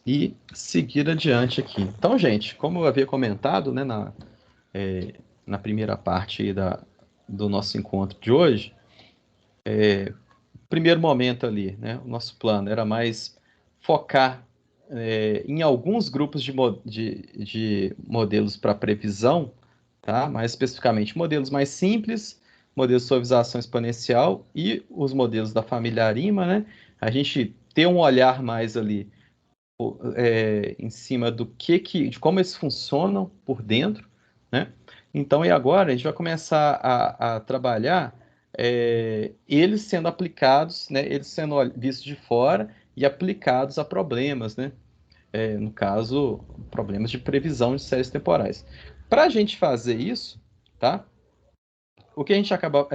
e seguir adiante aqui. Então, gente, como eu havia comentado, né, na primeira parte aí do nosso encontro de hoje, primeiro momento ali, né, o nosso plano era mais focar em alguns grupos de modelos para previsão, tá? Mais especificamente modelos mais simples, modelos de suavização exponencial e os modelos da família ARIMA, né? A gente ter um olhar mais ali em cima de como eles funcionam por dentro, né? Então, e agora a gente vai começar a trabalhar eles sendo aplicados, né? Eles sendo vistos de fora e aplicados a problemas, né? No caso, problemas de previsão de séries temporais. Para a gente fazer isso, tá? O que a gente acaba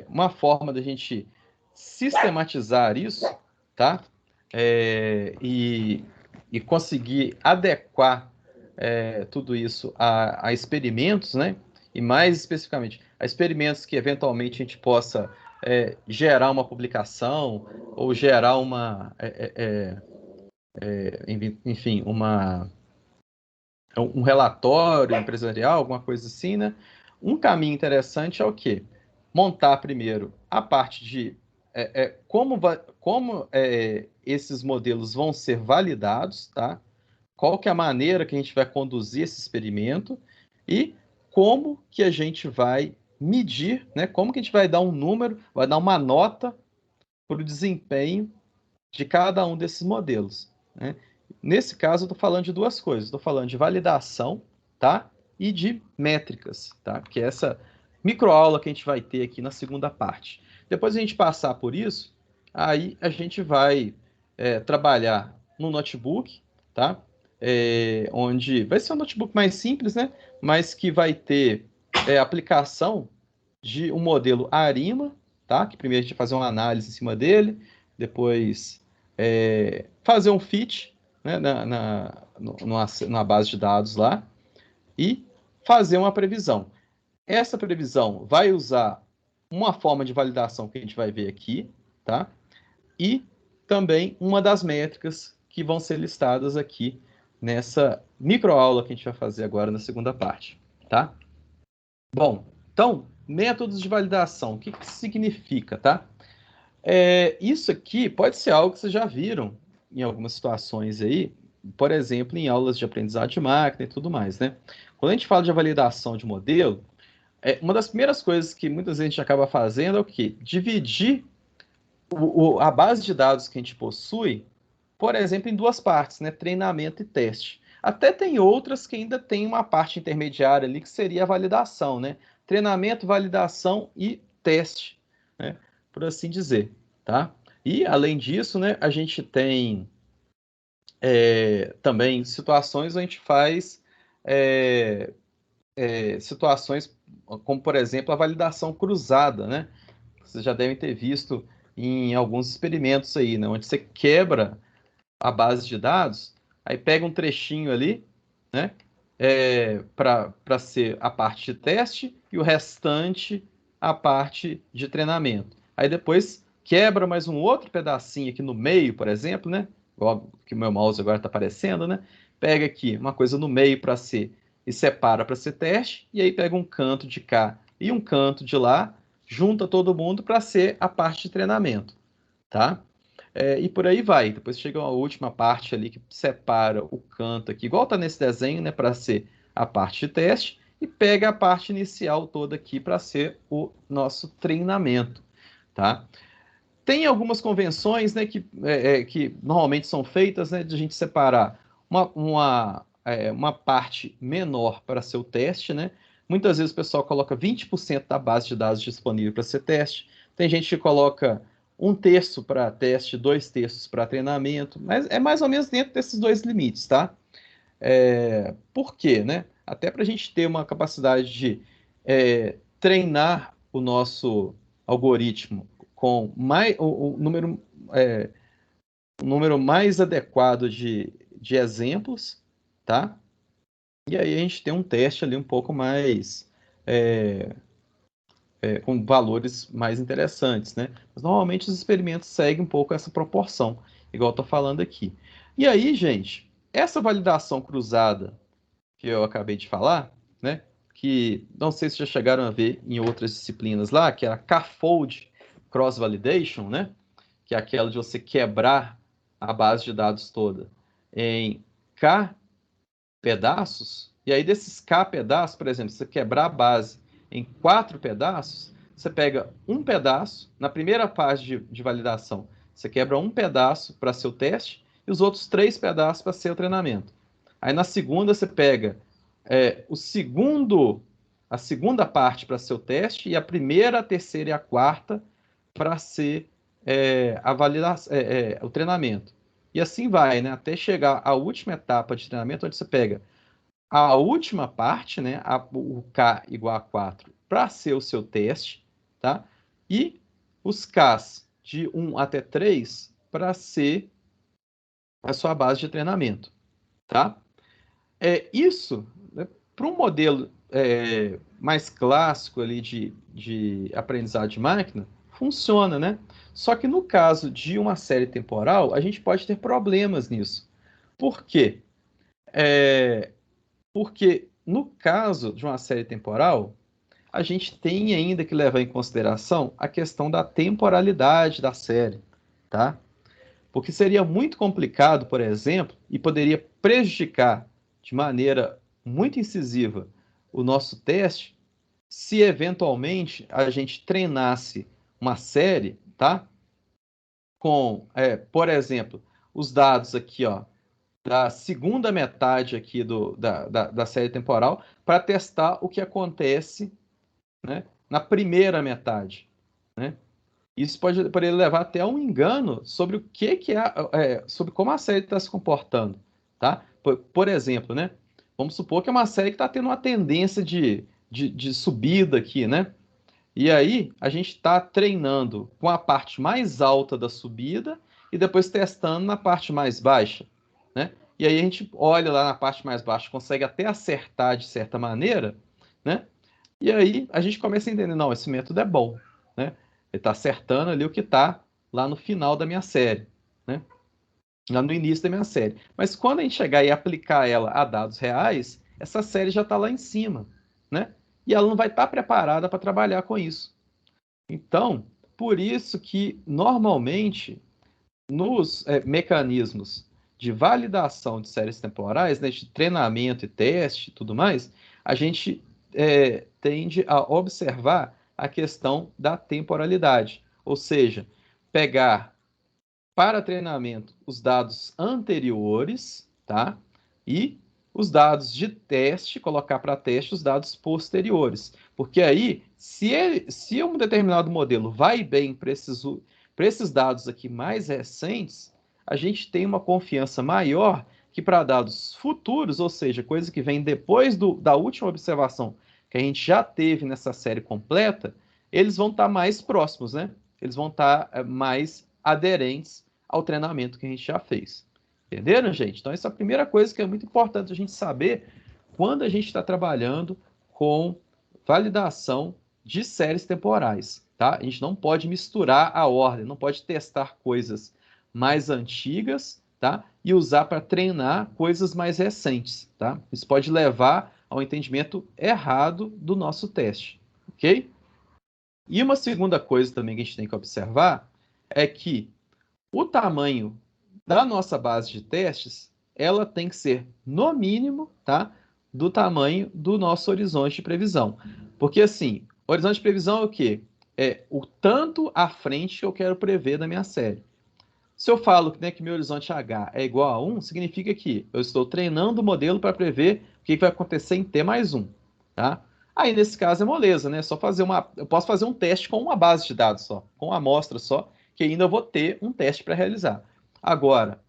uma forma da gente sistematizar isso, tá? E conseguir adequar tudo isso a experimentos, né? E mais especificamente, a experimentos que eventualmente a gente possa gerar uma publicação ou gerar enfim, um relatório empresarial, alguma coisa assim, né? Um caminho interessante é o quê? Montar primeiro a parte de como esses modelos vão ser validados, tá? Qual que é a maneira que a gente vai conduzir esse experimento e como que a gente vai medir, né? Como que a gente vai dar um número, vai dar uma nota para o desempenho de cada um desses modelos, né? Nesse caso, eu estou falando de duas coisas. Estou falando de validação, tá? E de métricas, tá? Que é essa microaula que a gente vai ter aqui na segunda parte. Depois a gente passar por isso, aí a gente vai trabalhar no notebook, tá? Onde vai ser um notebook mais simples, né? Mas que vai ter aplicação de um modelo ARIMA, tá? Que primeiro a gente vai fazer uma análise em cima dele, depois fazer um fit, né, numa base de dados lá e fazer uma previsão. Essa previsão vai usar uma forma de validação que a gente vai ver aqui, tá? E também uma das métricas que vão ser listadas aqui nessa microaula que a gente vai fazer agora na segunda parte, tá? Bom, então, métodos de validação, o que que significa, tá? Isso aqui pode ser algo que vocês já viram em algumas situações aí, por exemplo, em aulas de aprendizado de máquina e tudo mais, né? Quando a gente fala de validação de modelo, uma das primeiras coisas que muitas vezes a gente acaba fazendo é o quê? Dividir a base de dados que a gente possui, por exemplo, em duas partes, né? Treinamento e teste. Até tem outras que ainda tem uma parte intermediária ali que seria a validação, né? Treinamento, validação e teste, né? Por assim dizer, tá? E além disso, né, a gente tem também situações onde a gente faz é, situações como, por exemplo, a validação cruzada, né? Vocês já devem ter visto em alguns experimentos aí, né? Onde você quebra a base de dados, aí pega um trechinho ali, né? Para ser a parte de teste e o restante a parte de treinamento. Aí depois quebra mais um outro pedacinho aqui no meio, por exemplo, né? Igual que o meu mouse agora está aparecendo, né? Pega aqui uma coisa no meio para ser e separa para ser teste, e aí pega um canto de cá e um canto de lá, junta todo mundo para ser a parte de treinamento, tá? E por aí vai. Depois chega a última parte ali que separa o canto aqui, igual tá nesse desenho, né, para ser a parte de teste, e pega a parte inicial toda aqui para ser o nosso treinamento, tá? Tem algumas convenções, né, que normalmente são feitas, né, de a gente separar uma parte menor para ser o teste, né? Muitas vezes o pessoal coloca 20% da base de dados disponível para ser teste. Tem gente que coloca um terço para teste, dois terços para treinamento, mas é mais ou menos dentro desses dois limites, tá? Por quê, né? Até para a gente ter uma capacidade de treinar o nosso algoritmo com é, o número mais adequado de exemplos, tá? E aí a gente tem um teste ali um pouco mais é, com valores mais interessantes, né? Mas normalmente os experimentos seguem um pouco essa proporção, igual eu tô falando aqui. E aí, gente, essa validação cruzada que eu acabei de falar, né, que não sei se já chegaram a ver em outras disciplinas lá, que é a K-fold Cross Validation, né, que é aquela de você quebrar a base de dados toda em K pedaços, e aí desses K pedaços, por exemplo, você quebrar a base em 4 pedaços, você pega um pedaço, na primeira fase de validação, você quebra um pedaço para ser o teste e os outros 3 pedaços para ser o treinamento. Aí na segunda você pega a segunda parte para ser o teste e a primeira, a terceira e a quarta para ser o treinamento. E assim vai, né? Até chegar à última etapa de treinamento, onde você pega a última parte, né? O K igual a 4 para ser o seu teste, tá? E os Ks de 1 até 3 para ser a sua base de treinamento, tá? Isso, né, para um modelo mais clássico ali de aprendizado de máquina, funciona, né? Só que no caso de uma série temporal, a gente pode ter problemas nisso. Por quê? Porque no caso de uma série temporal, a gente tem ainda que levar em consideração a questão da temporalidade da série, tá? Porque seria muito complicado, por exemplo, e poderia prejudicar de maneira muito incisiva o nosso teste se eventualmente a gente treinasse uma série, tá? Com, por exemplo, os dados aqui, ó, da segunda metade aqui da série temporal para testar o que acontece, né, na primeira metade, né? Isso pode levar até a um engano sobre o que sobre como a série está se comportando, tá? Por exemplo, né? Vamos supor que é uma série que está tendo uma tendência de subida aqui, né? E aí a gente está treinando com a parte mais alta da subida e depois testando na parte mais baixa, né? E aí a gente olha lá na parte mais baixa, consegue até acertar de certa maneira, né? E aí a gente começa a entender, não, esse método é bom, né? Ele está acertando ali o que está lá no final da minha série, né? Lá no início da minha série. Mas quando a gente chegar e aplicar ela a dados reais, essa série já está lá em cima, né? E ela não vai estar preparada para trabalhar com isso. Então, por isso que normalmente nos mecanismos de validação de séries temporais, né, de treinamento e teste e tudo mais, a gente tende a observar a questão da temporalidade, ou seja, pegar para treinamento os dados anteriores, tá? E os dados de teste, colocar para teste os dados posteriores. Porque aí, se um determinado modelo vai bem para esses dados aqui mais recentes, a gente tem uma confiança maior que para dados futuros, ou seja, coisa que vem depois da última observação que a gente já teve nessa série completa, eles vão estar mais próximos, né? Eles vão estar mais aderentes ao treinamento que a gente já fez. Entenderam, gente? Então, essa é a primeira coisa que é muito importante a gente saber quando a gente está trabalhando com validação de séries temporais, tá? A gente não pode misturar a ordem, não pode testar coisas mais antigas, tá? E usar para treinar coisas mais recentes, tá? Isso pode levar ao entendimento errado do nosso teste, ok? E uma segunda coisa também que a gente tem que observar é que o tamanho da nossa base de testes, ela tem que ser, no mínimo, tá, do tamanho do nosso horizonte de previsão. Porque, assim, horizonte de previsão é o quê? É o tanto à frente que eu quero prever da minha série. Se eu falo que, né, que meu horizonte H é igual a 1, significa que eu estou treinando o modelo para prever o que vai acontecer em T mais 1. Tá? Aí, nesse caso, é moleza, né? Eu posso fazer um teste com uma base de dados só, com uma amostra só, que ainda vou ter um teste para realizar. Agora,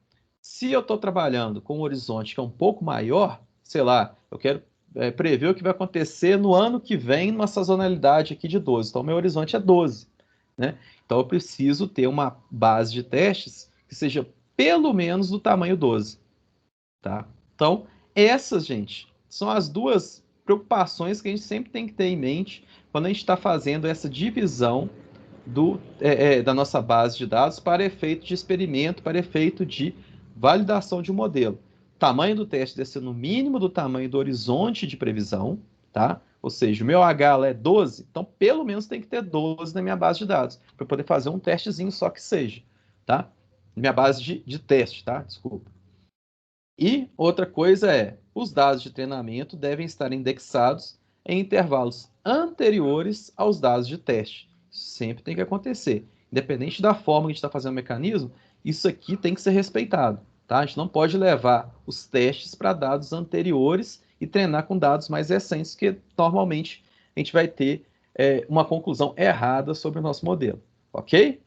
se eu estou trabalhando com um horizonte que é um pouco maior, sei lá, eu quero prever o que vai acontecer no ano que vem numa sazonalidade aqui de 12. Então, meu horizonte é 12, né? Então, eu preciso ter uma base de testes que seja pelo menos do tamanho 12, tá? Então, essas, gente, são as duas preocupações que a gente sempre tem que ter em mente quando a gente está fazendo essa divisão da nossa base de dados para efeito de experimento, para efeito de validação de um modelo. tamanho do teste deve ser no mínimo do tamanho do horizonte de previsão, tá? Ou seja, o meu H lá é 12, então pelo menos tem que ter 12 na minha base de dados, para eu poder fazer um testezinho só que seja, tá? Minha base de teste, tá? Desculpa. E outra coisa é, os dados de treinamento devem estar indexados em intervalos anteriores aos dados de teste. Isso sempre tem que acontecer. Independente da forma que a gente está fazendo o mecanismo, isso aqui tem que ser respeitado. Tá? A gente não pode levar os testes para dados anteriores e treinar com dados mais recentes, que normalmente a gente vai ter uma conclusão errada sobre o nosso modelo. Ok?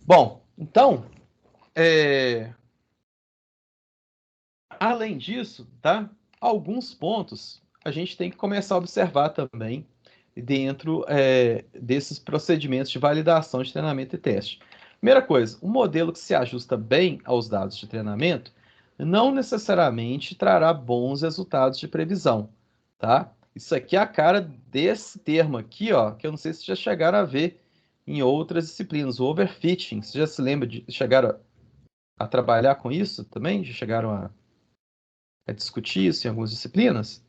Bom, então, além disso, tá? Alguns pontos a gente tem que começar a observar também dentro desses procedimentos de validação de treinamento e teste. Primeira coisa, um modelo que se ajusta bem aos dados de treinamento não necessariamente trará bons resultados de previsão, tá? Isso aqui é a cara desse termo aqui, ó, que eu não sei se já chegaram a ver em outras disciplinas, o overfitting. Você já se lembra de chegaram a trabalhar com isso também? Já chegaram a discutir isso em algumas disciplinas?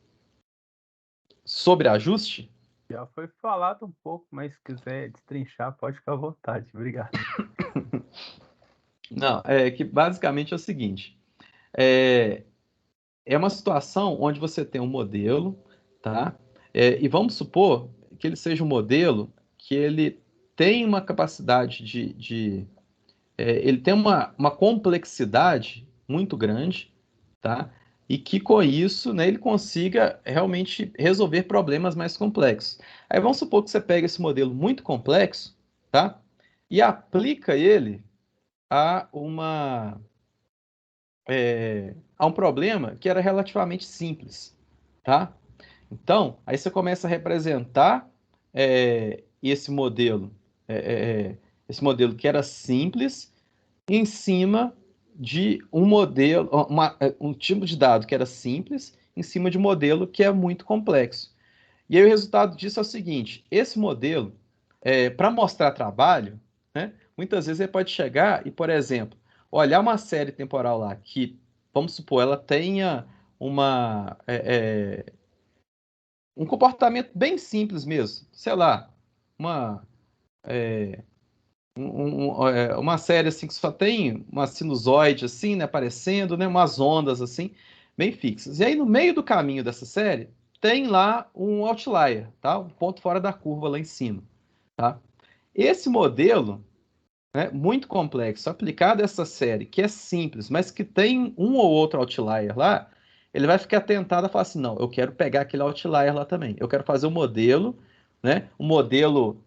Sobre ajuste? Já foi falado um pouco, mas se quiser destrinchar, pode ficar à vontade. Obrigado. Não, é que basicamente é o seguinte: é, é uma situação onde você tem um modelo, tá? E vamos supor que ele seja um modelo que ele tem uma capacidade ele tem uma complexidade muito grande, tá? E que com isso, né, ele consiga realmente resolver problemas mais complexos. Aí vamos supor que você pega esse modelo muito complexo, tá? E aplica ele a a um problema que era relativamente simples, tá? Então, aí você começa a representar é, é, esse modelo que era simples em cima de um modelo, um tipo de dado que era simples, em cima de um modelo que é muito complexo. E aí o resultado disso é o seguinte: esse modelo, para mostrar trabalho, né, muitas vezes ele pode chegar e, por exemplo, olhar uma série temporal lá que, vamos supor, ela tenha uma, um comportamento bem simples mesmo, sei lá, uma, uma série assim que só tem uma sinusoide assim, né, aparecendo, né, umas ondas assim, bem fixas. E aí no meio do caminho dessa série tem lá um outlier, tá? Um ponto fora da curva lá em cima, tá? Esse modelo, né, muito complexo, aplicado a essa série, que é simples, mas que tem um ou outro outlier lá, ele vai ficar tentado a falar assim, não, eu quero pegar aquele outlier lá também. Eu quero fazer um modelo, né, um modelo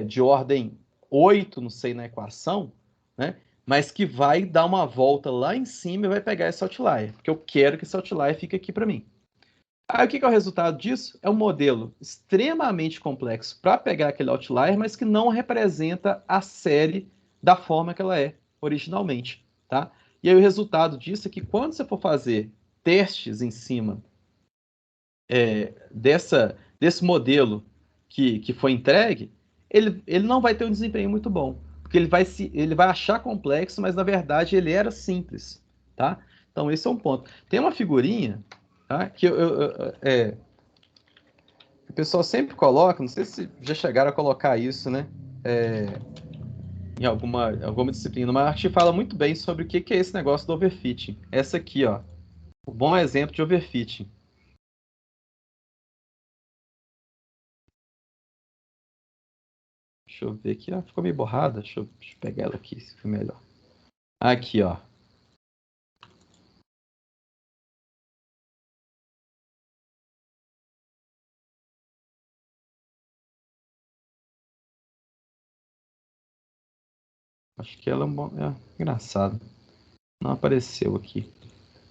de ordem 8, não sei, na equação, né, mas que vai dar uma volta lá em cima e vai pegar esse outlier, porque eu quero que esse outlier fique aqui para mim. Aí o que é o resultado disso? É um modelo extremamente complexo para pegar aquele outlier, mas que não representa a série da forma que ela é originalmente, tá? E aí o resultado disso é que quando você for fazer testes em cima desse modelo que foi entregue, ele não vai ter um desempenho muito bom, porque ele vai achar complexo, mas na verdade ele era simples, tá? Então esse é um ponto. Tem uma figurinha, tá? Que o pessoal sempre coloca, não sei se já chegaram a colocar isso, né? Em alguma disciplina, mas a gente fala muito bem sobre o que é esse negócio do overfitting. Essa aqui, ó, um bom exemplo de overfitting. Deixa eu ver aqui, ficou meio borrada. Deixa eu pegar ela aqui, se for melhor. Aqui, ó. Acho que ela é um bom. Engraçado. Não apareceu aqui.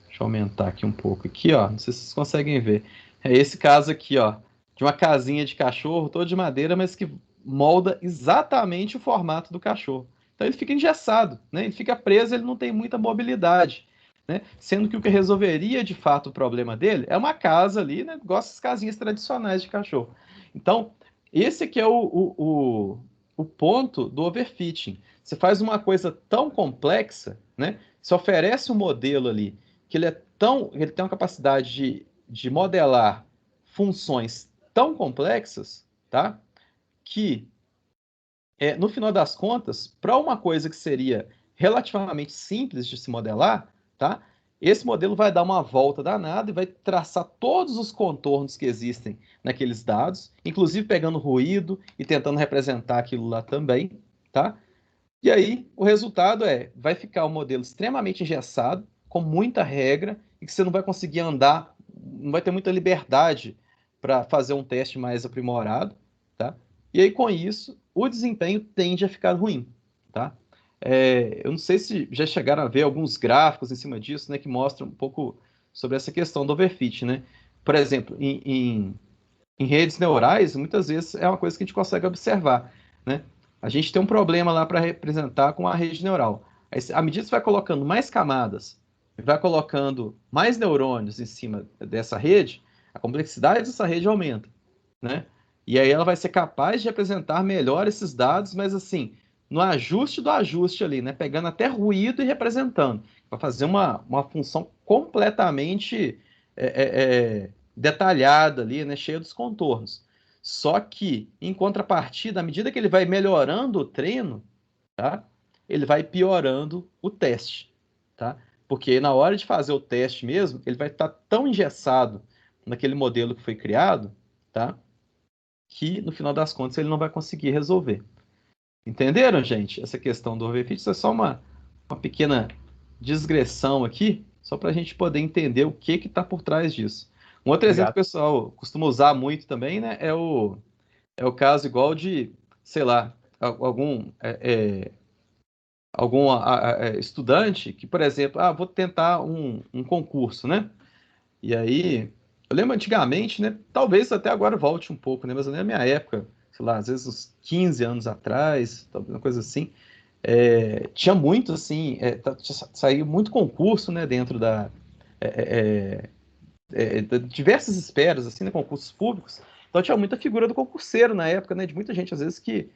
Deixa eu aumentar aqui um pouco. Aqui, ó. Não sei se vocês conseguem ver. É esse caso aqui, ó. De uma casinha de cachorro, toda de madeira, mas que molda exatamente o formato do cachorro. Então ele fica engessado, né? Ele fica preso, ele não tem muita mobilidade, né? Sendo que o que resolveria de fato o problema dele é uma casa ali, né? Igual essas casinhas tradicionais de cachorro. Então, esse aqui é o ponto do overfitting. Você faz uma coisa tão complexa, né? Você oferece um modelo ali que ele tem uma capacidade de modelar funções tão complexas, tá? Que, no final das contas, para uma coisa que seria relativamente simples de se modelar, tá? Esse modelo vai dar uma volta danada e vai traçar todos os contornos que existem naqueles dados, inclusive pegando ruído e tentando representar aquilo lá também, tá? E aí, o resultado vai ficar um modelo extremamente engessado, com muita regra, e que você não vai conseguir andar, não vai ter muita liberdade para fazer um teste mais aprimorado, tá? E aí, com isso, o desempenho tende a ficar ruim, tá? Eu não sei se já chegaram a ver alguns gráficos em cima disso, né, que mostram um pouco sobre essa questão do overfit, né? Por exemplo, em redes neurais, muitas vezes é uma coisa que a gente consegue observar, né? A gente tem um problema lá para representar com a rede neural. Aí, à medida que você vai colocando mais camadas, vai colocando mais neurônios em cima dessa rede, a complexidade dessa rede aumenta, né? E aí ela vai ser capaz de representar melhor esses dados, mas assim, no ajuste do ajuste ali, né? Pegando até ruído e representando, para fazer uma função completamente detalhada ali, né? Cheia dos contornos. Só que, em contrapartida, à medida que ele vai melhorando o treino, tá? Ele vai piorando o teste, tá? Porque na hora de fazer o teste mesmo, ele vai estar tão engessado naquele modelo que foi criado, tá? Que no final das contas ele não vai conseguir resolver. Entenderam, gente? Essa questão do overfit, isso é só uma pequena digressão aqui, só para a gente poder entender o que está por trás disso. Um outro exemplo que o Obrigado. pessoal costuma usar muito também, né, é o caso igual de, sei lá, algum estudante que, por exemplo, vou tentar um concurso, né? E aí, eu lembro antigamente, né? Talvez até agora volte um pouco, né? Mas na minha época, sei lá, às vezes uns 15 anos atrás, talvez uma coisa assim, tinha muito, assim, saiu muito concurso, né? Dentro é, de diversas esferas, assim, né? Concursos públicos. Então tinha muita figura do concurseiro na época, né? De muita gente, às vezes, que,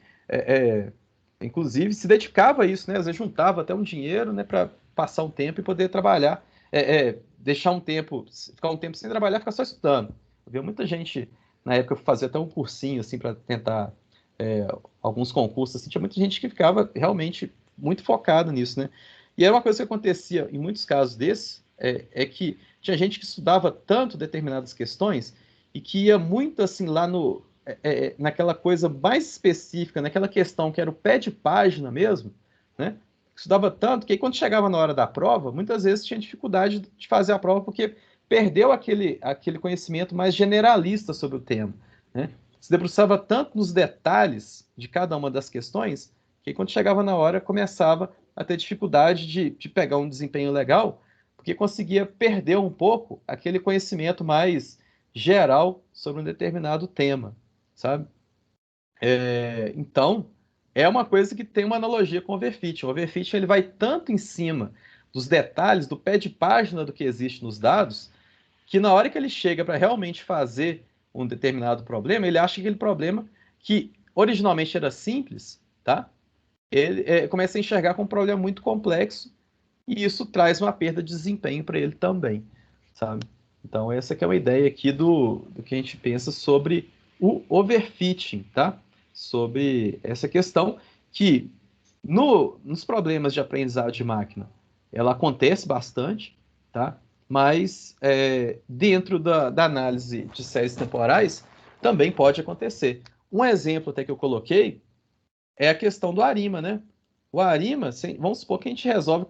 inclusive, se dedicava a isso, né? Às vezes juntava até um dinheiro, né? Para passar um tempo e poder trabalhar, deixar um tempo, ficar um tempo sem trabalhar, ficar só estudando. Eu via muita gente na época fazer até um cursinho assim para tentar alguns concursos, assim, tinha muita gente que ficava realmente muito focado nisso, né? E era uma coisa que acontecia em muitos casos desses, que tinha gente que estudava tanto determinadas questões e que ia muito assim lá naquela coisa mais específica, naquela questão que era o pé de página mesmo, né? Estudava tanto que aí, quando chegava na hora da prova, muitas vezes tinha dificuldade de fazer a prova porque perdeu aquele conhecimento mais generalista sobre o tema, né? Se debruçava tanto nos detalhes de cada uma das questões que aí, quando chegava na hora começava a ter dificuldade de pegar um desempenho legal porque conseguia perder um pouco aquele conhecimento mais geral sobre um determinado tema, sabe? Então, é uma coisa que tem uma analogia com o overfit. O overfit ele vai tanto em cima dos detalhes, do pé de página do que existe nos dados, que na hora que ele chega para realmente fazer um determinado problema, ele acha que aquele problema que originalmente era simples, tá? Ele começa a enxergar como um problema muito complexo e isso traz uma perda de desempenho para ele também, sabe? Então, essa que é uma ideia aqui do que a gente pensa sobre o overfitting, tá? Sobre essa questão que nos problemas de aprendizado de máquina, ela acontece bastante, tá? Mas dentro da análise de séries temporais, também pode acontecer. Um exemplo até que eu coloquei é a questão do ARIMA, né? O ARIMA, vamos supor que a gente resolve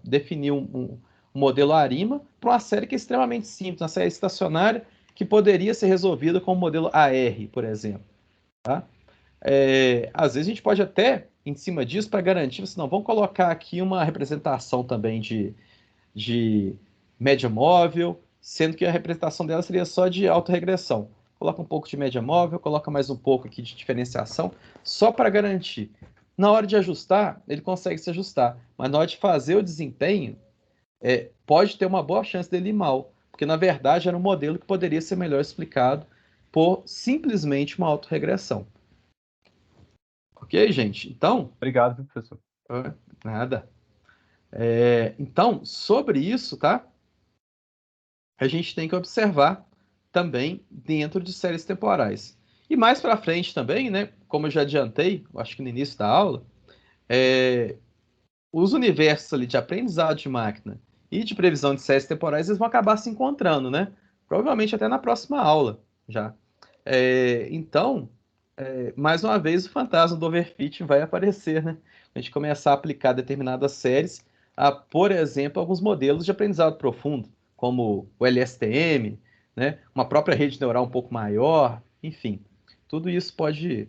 definir um modelo ARIMA para uma série que é extremamente simples, uma série estacionária que poderia ser resolvida com o modelo AR, por exemplo. Tá? Às vezes a gente pode até, em cima disso, para garantir, assim, não, vamos colocar aqui uma representação também de média móvel, sendo que a representação dela seria só de autorregressão. Coloca um pouco de média móvel, coloca mais um pouco aqui de diferenciação, só para garantir. Na hora de ajustar, ele consegue se ajustar, mas na hora de fazer o desempenho, pode ter uma boa chance dele ir mal, porque na verdade era um modelo que poderia ser melhor explicado por simplesmente uma autorregressão. Ok, gente? Então, Obrigado, viu, professor. nada. Então, sobre isso, tá? a gente tem que observar também dentro de séries temporais. E mais para frente também, né, como eu já adiantei, acho que no início da aula, os universos ali de aprendizado de máquina e de previsão de séries temporais, eles vão acabar se encontrando, né? Provavelmente até na próxima aula já. Então, mais uma vez, o fantasma do overfit vai aparecer, né? A gente começar a aplicar determinadas séries a, por exemplo, alguns modelos de aprendizado profundo, como o LSTM, né? Uma própria rede neural um pouco maior, enfim. Tudo isso pode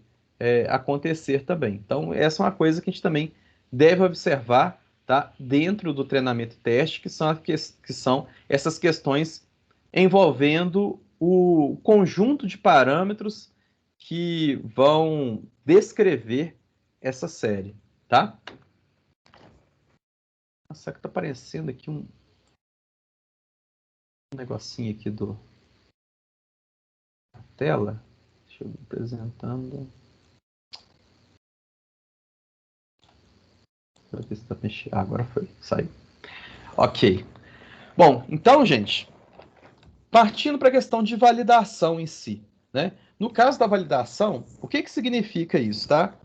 acontecer também. Então, essa é uma coisa que a gente também deve observar, tá? Dentro do treinamento e teste, que são essas questões envolvendo o conjunto de parâmetros que vão descrever essa série, tá? Nossa, que tá aparecendo aqui um negocinho aqui da tela. Deixa eu ir apresentando. Deixa eu ver se tá mexendo. Ah, agora foi. Saiu. Ok. Bom, então, gente, partindo para a questão de validação em si, né? No caso da validação, o que significa isso, tá?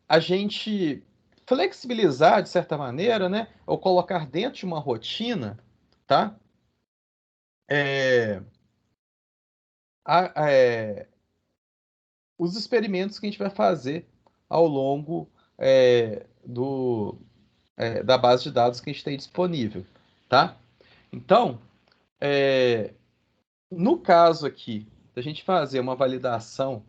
A gente flexibilizar, de certa maneira, né? Ou colocar dentro de uma rotina, tá? É, é, os experimentos que a gente vai fazer ao longo da base de dados que a gente tem disponível, tá? Então, no caso aqui, da gente fazer uma validação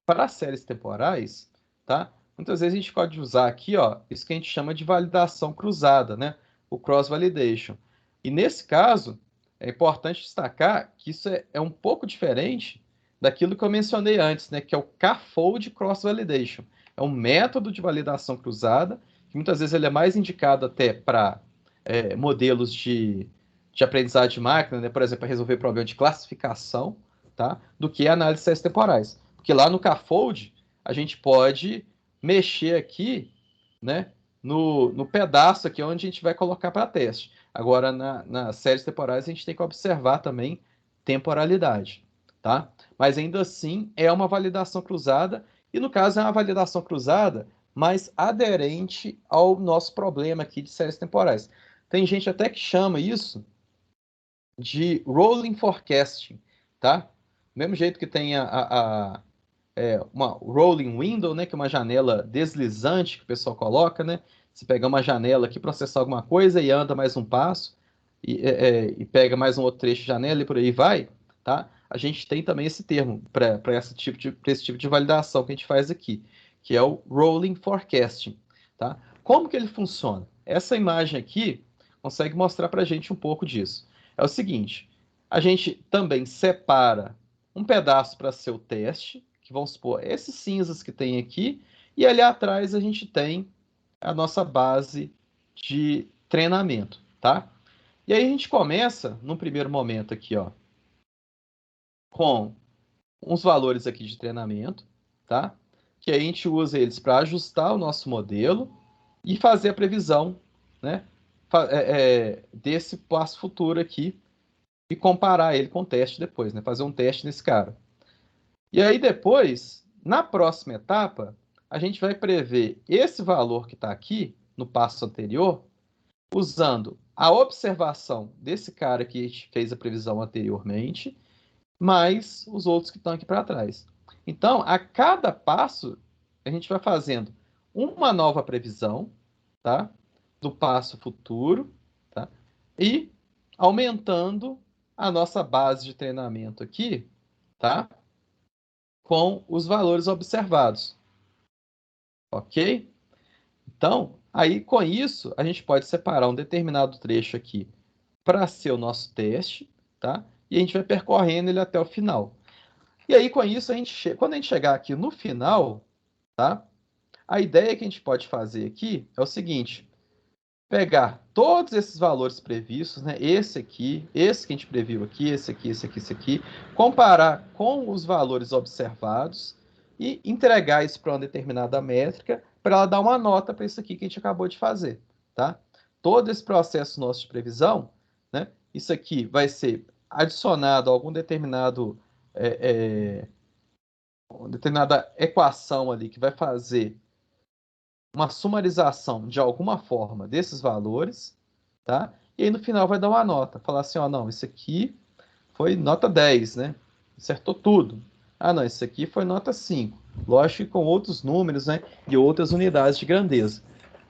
para séries temporais, tá? Muitas vezes a gente pode usar aqui, ó, isso que a gente chama de validação cruzada, né? O cross-validation. E nesse caso, é importante destacar que isso é um pouco diferente daquilo que eu mencionei antes, né? Que é o K-fold cross-validation. É um método de validação cruzada, que muitas vezes ele é mais indicado até para modelos de aprendizado de máquina, né? Por exemplo, para resolver problema de classificação, tá? Do que análise de séries temporais. Porque lá no K-fold, a gente pode mexer aqui, né, no pedaço aqui onde a gente vai colocar para teste. Agora, nas séries temporais, a gente tem que observar também temporalidade, tá? Mas ainda assim, é uma validação cruzada, e no caso é uma validação cruzada mais aderente ao nosso problema aqui de séries temporais. Tem gente até que chama isso de rolling forecasting, tá? Do mesmo jeito que tem uma rolling window, né, que é uma janela deslizante que o pessoal coloca, né? Você pega uma janela aqui, processar alguma coisa e anda mais um passo e pega mais um outro trecho de janela e por aí vai, tá? A gente tem também esse termo para esse tipo de validação que a gente faz aqui, que é o rolling forecasting, tá? Como que ele funciona? Essa imagem aqui consegue mostrar para a gente um pouco disso. É o seguinte, a gente também separa um pedaço para ser o teste, que vamos supor, esses cinzas que tem aqui, e ali atrás a gente tem a nossa base de treinamento, tá? E aí a gente começa, no primeiro momento aqui, ó, com uns valores aqui de treinamento, tá? Que a gente usa eles para ajustar o nosso modelo e fazer a previsão, né? Desse passo futuro aqui e comparar ele com o teste depois, né? Fazer um teste nesse cara. E aí depois, na próxima etapa, a gente vai prever esse valor que está aqui no passo anterior, usando a observação desse cara que a gente fez a previsão anteriormente, mais os outros que estão aqui para trás. Então, a cada passo, a gente vai fazendo uma nova previsão, tá? Do passo futuro, tá? E aumentando a nossa base de treinamento aqui, tá? Com os valores observados, ok? Então, aí com isso, a gente pode separar um determinado trecho aqui para ser o nosso teste, tá? E a gente vai percorrendo ele até o final. E aí com isso, quando a gente chegar aqui no final, tá? A ideia que a gente pode fazer aqui é o seguinte: pegar todos esses valores previstos, né? Esse aqui, esse que a gente previu aqui, esse aqui, esse aqui, esse aqui, comparar com os valores observados e entregar isso para uma determinada métrica para ela dar uma nota para isso aqui que a gente acabou de fazer, tá? Todo esse processo nosso de previsão, né? isso aqui vai ser adicionado a algum determinada equação ali que vai fazer uma sumarização de alguma forma desses valores, tá? E aí no final vai dar uma nota, falar assim, ó, não, isso aqui foi nota 10, né? Acertou tudo. Ah, não, isso aqui foi nota 5. Lógico que com outros números, né? E outras unidades de grandeza,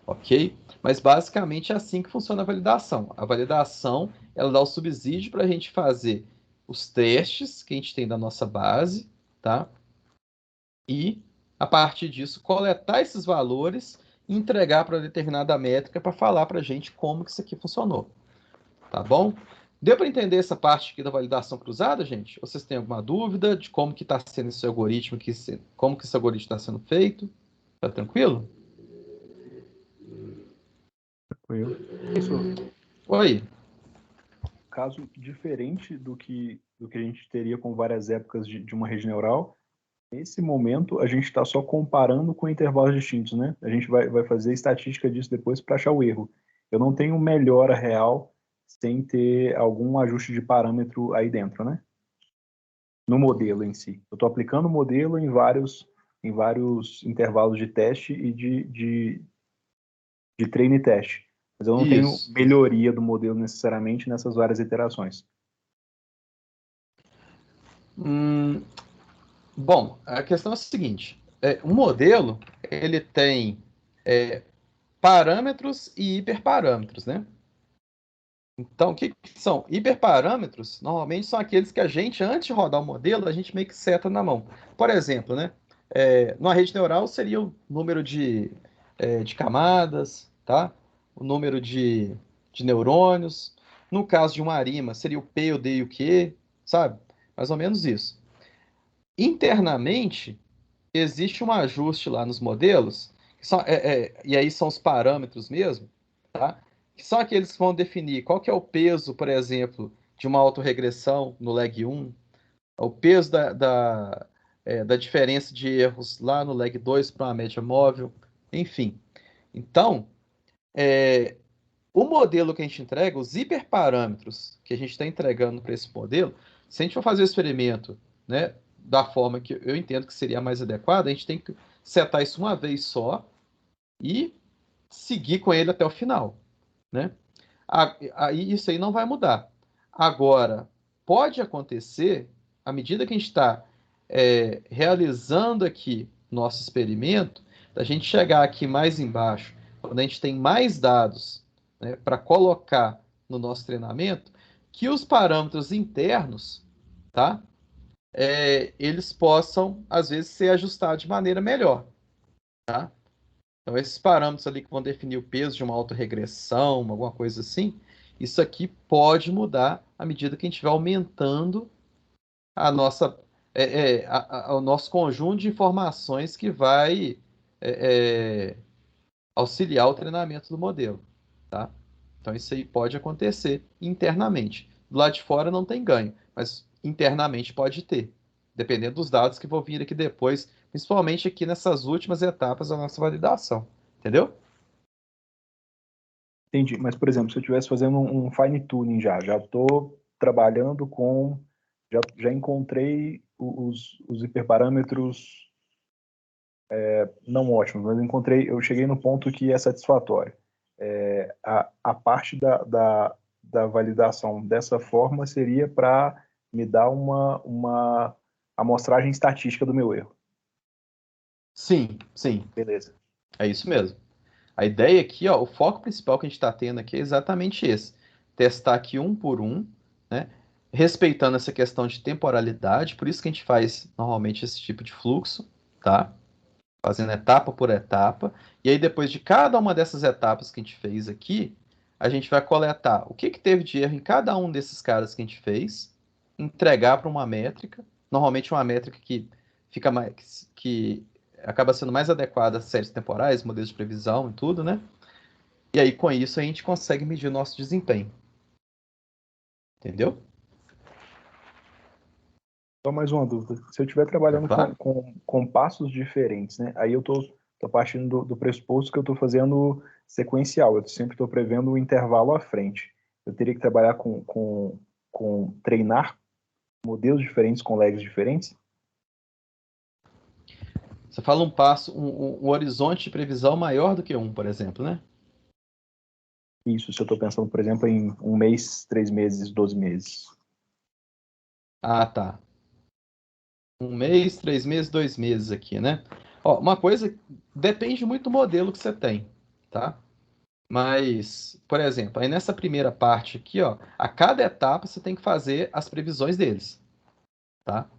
ok? Mas basicamente é assim que funciona a validação. A validação, ela dá o subsídio para a gente fazer os testes que a gente tem da nossa base, tá? E, a partir disso, coletar esses valores e entregar para determinada métrica para falar para a gente como que isso aqui funcionou. Tá bom? Deu para entender essa parte aqui da validação cruzada, gente? Ou vocês têm alguma dúvida de como que está sendo esse algoritmo, como que esse algoritmo está sendo feito? Tá tranquilo? Tranquilo. Isso, Oi. caso diferente do que a gente teria com várias épocas de uma rede neural, nesse momento a gente está só comparando com intervalos distintos, né? A gente vai fazer estatística disso depois para achar o erro. Eu não tenho melhora real sem ter algum ajuste de parâmetro aí dentro, né? No modelo em si. Eu estou aplicando o modelo em vários intervalos de teste e de treino e teste. Mas eu não tenho Isso. melhoria do modelo necessariamente nessas várias iterações. Bom, a questão é a seguinte: o modelo ele tem parâmetros e hiperparâmetros, né? Então, o que são? Hiperparâmetros, normalmente são aqueles que a gente, antes de rodar o modelo, a gente meio que seta na mão. Por exemplo, né? Numa rede neural seria o número de camadas, tá? O número de neurônios. No caso de uma ARIMA, seria o P, o D e o Q, sabe? Mais ou menos isso. Internamente, existe um ajuste lá nos modelos, e aí são os parâmetros mesmo, tá? Que são aqueles que vão definir qual que é o peso, por exemplo, de uma autorregressão no lag 1, o peso da diferença de erros lá no lag 2 para uma média móvel, enfim. Então, o modelo que a gente entrega, os hiperparâmetros que a gente está entregando para esse modelo, se a gente for fazer o experimento, né, da forma que eu entendo que seria mais adequada, a gente tem que setar isso uma vez só e seguir com ele até o final, né? Aí isso aí não vai mudar. Agora, pode acontecer, à medida que a gente está realizando aqui nosso experimento, da gente chegar aqui mais embaixo, quando a gente tem mais dados, né, para colocar no nosso treinamento, que os parâmetros internos, tá? Eles possam, às vezes, ser ajustados de maneira melhor, tá? Então, esses parâmetros ali que vão definir o peso de uma autorregressão, alguma coisa assim, isso aqui pode mudar à medida que a gente vai aumentando a nossa, o nosso conjunto de informações que vai auxiliar o treinamento do modelo, tá? Então, isso aí pode acontecer internamente. Do lado de fora não tem ganho, mas internamente pode ter, dependendo dos dados que vão vir aqui depois, principalmente aqui nessas últimas etapas da nossa validação, entendeu? Entendi. Mas, por exemplo, se eu estivesse fazendo um fine tuning já estou trabalhando com, já encontrei os hiperparâmetros não ótimos, mas eu cheguei no ponto que é satisfatório. A parte da validação dessa forma seria para me dar uma amostragem estatística do meu erro. Sim, sim, Beleza. é isso mesmo. A ideia aqui, ó, o foco principal que a gente está tendo aqui é exatamente esse: testar aqui um por um, né? Respeitando essa questão de temporalidade, por isso que a gente faz normalmente esse tipo de fluxo, tá? Fazendo etapa por etapa. E aí, depois de cada uma dessas etapas que a gente fez aqui, a gente vai coletar o que teve de erro em cada um desses caras que a gente fez, entregar para uma métrica, normalmente uma métrica que fica mais, que acaba sendo mais adequada a séries temporais, modelos de previsão e tudo, né? E aí, com isso, a gente consegue medir o nosso desempenho. Entendeu? Só mais uma dúvida. Se eu estiver trabalhando Claro. com passos diferentes, né? Aí eu tô partindo do pressuposto que eu estou fazendo sequencial. Eu sempre estou prevendo o intervalo à frente. Eu teria que trabalhar com treinar modelos diferentes com lags diferentes? Você fala um passo, um horizonte de previsão maior do que um, por exemplo, né? Isso, se eu estou pensando, por exemplo, em 1 mês, 3 meses, 12 meses. Ah, tá. 1 mês, 3 meses, 2 meses aqui, né? Ó, uma coisa, depende muito do modelo que você tem, tá? Mas, por exemplo, aí nessa primeira parte aqui, ó, a cada etapa você tem que fazer as previsões deles, tá?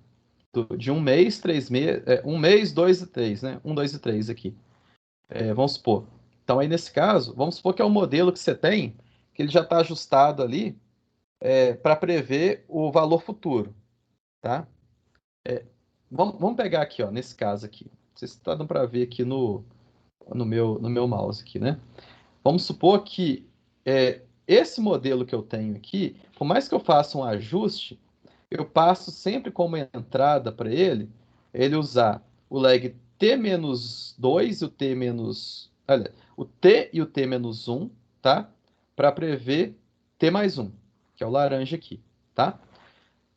De 1 mês, 3 meses, 1 mês, 2 e 3, né? 1, 2 e 3 aqui. Vamos supor. Então, aí nesse caso, vamos supor que é um modelo que você tem, que ele já está ajustado ali para prever o valor futuro, tá? Vamos pegar aqui, ó, nesse caso aqui. Não sei se está dando para ver aqui no meu mouse aqui, né? Vamos supor que esse modelo que eu tenho aqui, por mais que eu faça um ajuste, eu passo sempre como entrada para ele usar o lag T-2 e o T menos... Olha, o T e o T menos 1, tá? Para prever T mais 1, que é o laranja aqui, tá?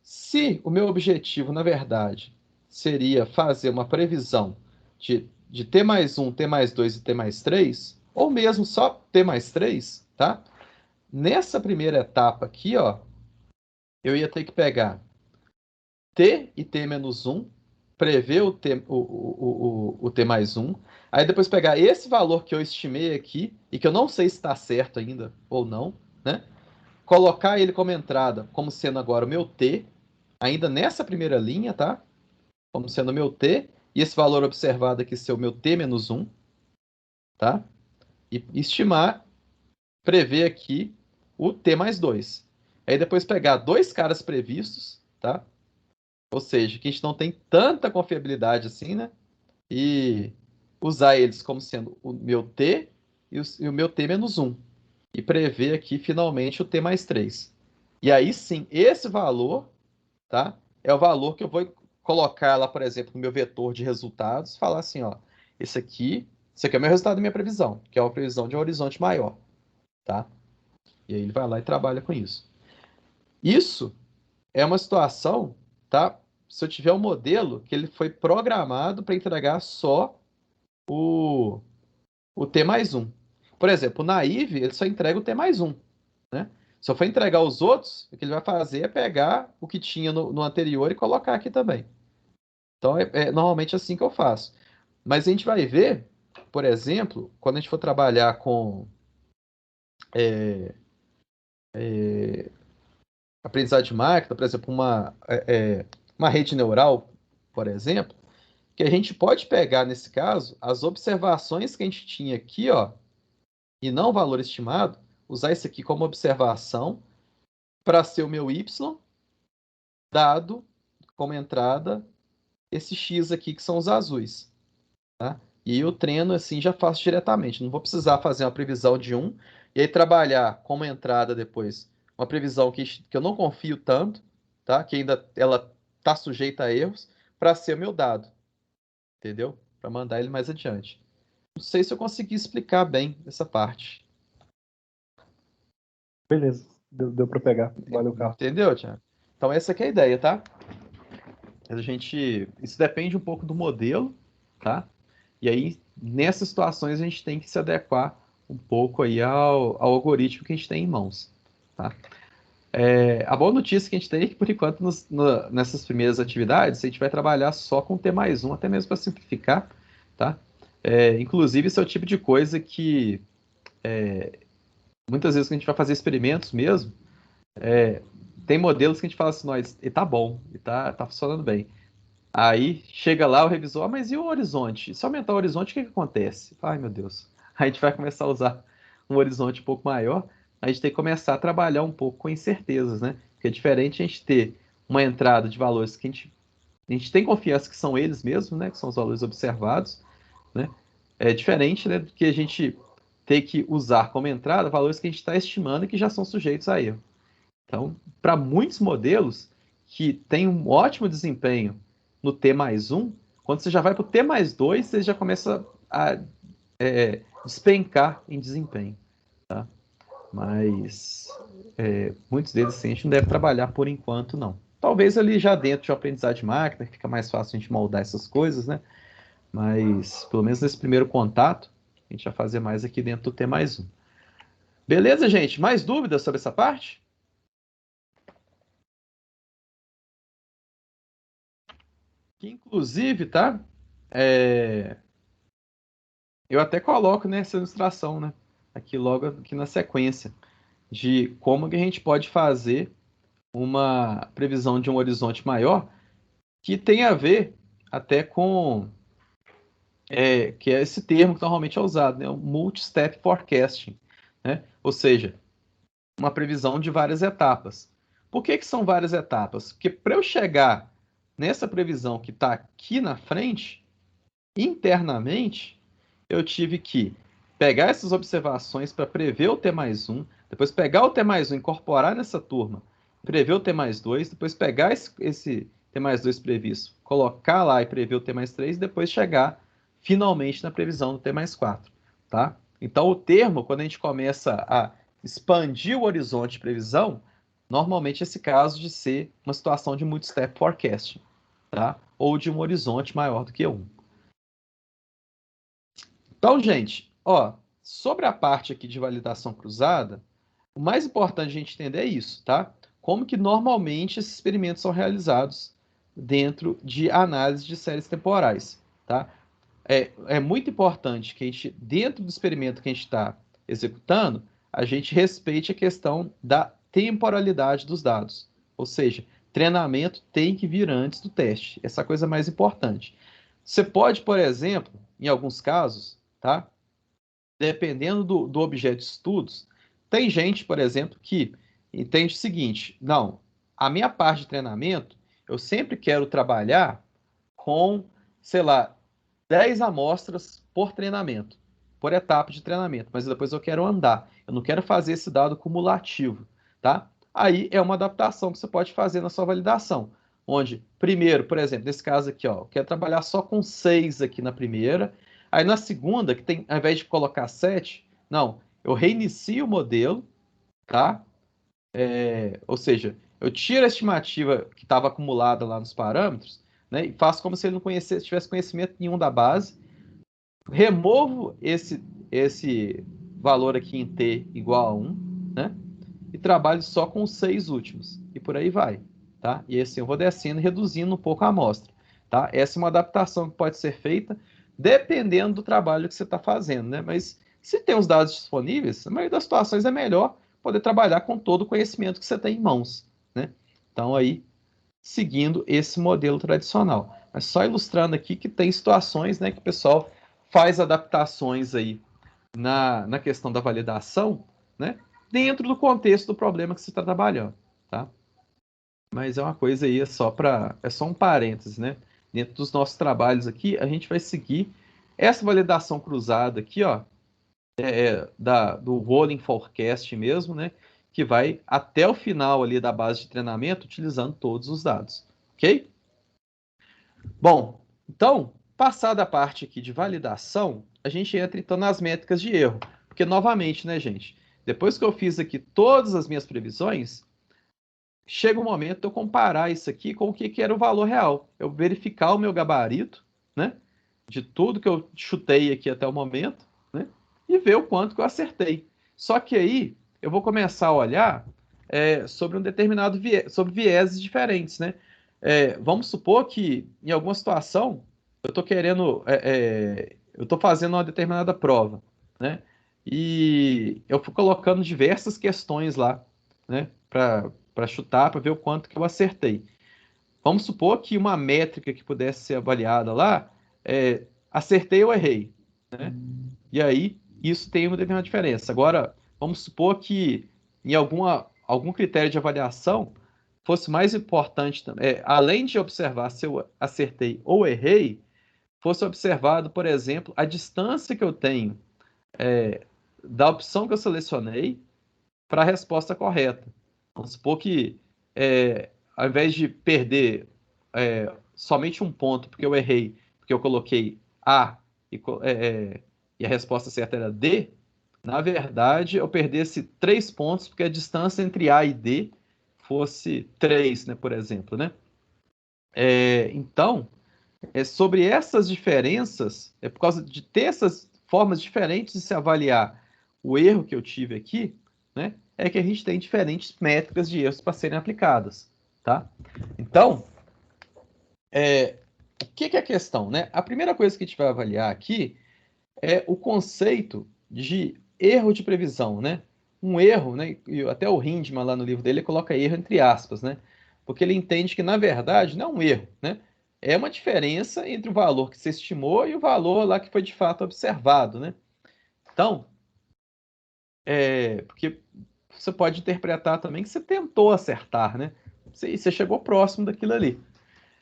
Se o meu objetivo, na verdade, seria fazer uma previsão de T mais 1, T mais 2 e T mais 3, ou mesmo só T mais 3, tá? Nessa primeira etapa aqui, ó, eu ia ter que pegar T e T menos 1, prever o T mais 1, aí depois pegar esse valor que eu estimei aqui, e que eu não sei se está certo ainda ou não, né? Colocar ele como entrada, como sendo agora o meu T, ainda nessa primeira linha, tá? Como sendo o meu T, e esse valor observado aqui ser o meu T menos 1, tá? E estimar, prever aqui o T mais 2. Aí depois pegar dois caras previstos, tá? Ou seja, que a gente não tem tanta confiabilidade assim, né? E usar eles como sendo o meu T e o meu T menos 1. E prever aqui finalmente o T mais 3. E aí sim, esse valor, tá? É o valor que eu vou colocar lá, por exemplo, no meu vetor de resultados, falar assim, ó, esse aqui é o meu resultado da minha previsão, que é uma previsão de um horizonte maior, tá? E aí ele vai lá e trabalha com isso. Isso é uma situação, tá? Se eu tiver um modelo que ele foi programado para entregar só o, o T mais 1. Por exemplo, o Naive, ele só entrega o T mais 1, né? Se eu for entregar os outros, o que ele vai fazer é pegar o que tinha no anterior e colocar aqui também. Então, é normalmente assim que eu faço. Mas a gente vai ver, por exemplo, quando a gente for trabalhar com é, aprendizado de máquina, por exemplo, uma rede neural, por exemplo, que a gente pode pegar, nesse caso, as observações que a gente tinha aqui, ó, e não o valor estimado, usar isso aqui como observação para ser o meu y, dado como entrada esse x aqui, que são os azuis. Tá? E eu treino assim, já faço diretamente. Não vou precisar fazer uma previsão de um e aí trabalhar como entrada depois uma previsão que eu não confio tanto, tá? Que ainda ela está sujeita a erros, para ser o meu dado, entendeu? Para mandar ele mais adiante. Não sei se eu consegui explicar bem essa parte. Beleza, deu para pegar. Valeu, Carlos. Entendeu, Thiago? Então essa aqui é a ideia, tá? Isso depende um pouco do modelo, tá? E aí, nessas situações, a gente tem que se adequar um pouco aí ao algoritmo que a gente tem em mãos, tá? A boa notícia que a gente tem é que, por enquanto, nessas primeiras atividades, a gente vai trabalhar só com T mais 1, até mesmo para simplificar, tá? Inclusive, esse é o tipo de coisa que, muitas vezes, que a gente vai fazer experimentos mesmo, tem modelos que a gente fala assim, nós, e tá bom, e tá funcionando bem. Aí chega lá o revisor, mas e o horizonte? Se aumentar o horizonte, o que acontece? Ai, meu Deus. Aí a gente vai começar a usar um horizonte um pouco maior, a gente tem que começar a trabalhar um pouco com incertezas, né? Porque é diferente a gente ter uma entrada de valores que a gente tem confiança que são eles mesmos, né? Que são os valores observados, né? É diferente, né, do que a gente ter que usar como entrada valores que a gente está estimando e que já são sujeitos a erro. Então, para muitos modelos que têm um ótimo desempenho no T mais 1, quando você já vai para o T mais 2, você já começa a despencar em desempenho. Tá? Mas muitos deles assim, a gente não deve trabalhar por enquanto, não. Talvez ali já dentro de uma aprendizagem de máquina, que fica mais fácil a gente moldar essas coisas, né? Mas, pelo menos nesse primeiro contato, a gente vai fazer mais aqui dentro do T+1. Beleza, gente? Mais dúvidas sobre essa parte? Que, inclusive, tá? Eu até coloco nessa ilustração, né? Aqui logo aqui na sequência, de como que a gente pode fazer uma previsão de um horizonte maior, que tem a ver até com que é esse termo que normalmente é usado, né? O multi-step forecasting, né? Ou seja, uma previsão de várias etapas. Por que são várias etapas? Porque para eu chegar nessa previsão que está aqui na frente, internamente, eu tive que pegar essas observações para prever o T+1, depois pegar o T+1, incorporar nessa turma, prever o T+2, depois pegar esse T+2 previsto, colocar lá e prever o T+3, e depois chegar finalmente na previsão do T+4, tá? Então, o termo, quando a gente começa a expandir o horizonte de previsão, normalmente esse caso de ser uma situação de multi-step forecasting, tá? Ou de um horizonte maior do que um. Então, gente, ó, sobre a parte aqui de validação cruzada, o mais importante a gente entender é isso, tá? Como que normalmente esses experimentos são realizados dentro de análise de séries temporais, tá? É muito importante que a gente, dentro do experimento que a gente está executando, a gente respeite a questão da temporalidade dos dados. Ou seja, treinamento tem que vir antes do teste. Essa é a coisa mais importante. Você pode, por exemplo, em alguns casos, tá? Dependendo do objeto de estudos, tem gente, por exemplo, que entende o seguinte: não, a minha parte de treinamento, eu sempre quero trabalhar com, sei lá, 10 amostras por treinamento, por etapa de treinamento, mas depois eu quero andar, eu não quero fazer esse dado cumulativo, tá? Aí é uma adaptação que você pode fazer na sua validação, onde, primeiro, por exemplo, nesse caso aqui, ó, eu quero trabalhar só com 6 aqui na primeira, aí na segunda, que tem, ao invés de colocar 7, não, eu reinicio o modelo, tá? Ou seja, eu tiro a estimativa que estava acumulada lá nos parâmetros, né, e faço como se ele não tivesse conhecimento nenhum da base, removo esse valor aqui em t igual a 1, né, e trabalho só com os 6 últimos, e por aí vai, tá? E assim eu vou descendo e reduzindo um pouco a amostra, tá? Essa é uma adaptação que pode ser feita dependendo do trabalho que você está fazendo, né? Mas se tem os dados disponíveis, na maioria das situações é melhor poder trabalhar com todo o conhecimento que você tem em mãos, né? Então aí, seguindo esse modelo tradicional. Mas só ilustrando aqui que tem situações, né, que o pessoal faz adaptações aí na questão da validação, né, dentro do contexto do problema que você está trabalhando, tá? Mas é uma coisa aí, é só um parênteses, né? Dentro dos nossos trabalhos aqui, a gente vai seguir essa validação cruzada aqui, ó, do rolling forecast mesmo, né? Que vai até o final ali da base de treinamento, utilizando todos os dados, ok? Bom, então, passada a parte aqui de validação, a gente entra então nas métricas de erro. Porque, novamente, né, gente? Depois que eu fiz aqui todas as minhas previsões, chega um momento de eu comparar isso aqui com o que era o valor real. Eu verificar o meu gabarito, né? De tudo que eu chutei aqui até o momento, né? E ver o quanto que eu acertei. Só que aí eu vou começar a olhar sobre um determinado sobre vieses diferentes, né? Vamos supor que em alguma situação eu estou querendo, eu estou fazendo uma determinada prova, né? E eu fui colocando diversas questões lá, né? Para chutar, para ver o quanto que eu acertei. Vamos supor que uma métrica que pudesse ser avaliada lá, acertei ou errei, né? E aí, isso tem uma determinada diferença. Agora, vamos supor que em algum critério de avaliação fosse mais importante, além de observar se eu acertei ou errei, fosse observado, por exemplo, a distância que eu tenho da opção que eu selecionei para a resposta correta. Vamos supor que, ao invés de perder somente um ponto porque eu errei, porque eu coloquei A e a resposta certa era D, na verdade, eu perdesse 3 pontos, porque a distância entre A e D fosse 3, né, por exemplo, né? Então, sobre essas diferenças, por causa de ter essas formas diferentes de se avaliar o erro que eu tive aqui, né, é que a gente tem diferentes métricas de erros para serem aplicadas, tá? Então, o que é a questão, né? A primeira coisa que a gente vai avaliar aqui é o conceito de erro de previsão, né? Um erro, né? E até o Hindman lá no livro dele coloca erro entre aspas, né? Porque ele entende que na verdade não é um erro, né? É uma diferença entre o valor que se estimou e o valor lá que foi de fato observado, né? Então, porque você pode interpretar também que você tentou acertar, né? Você chegou próximo daquilo ali.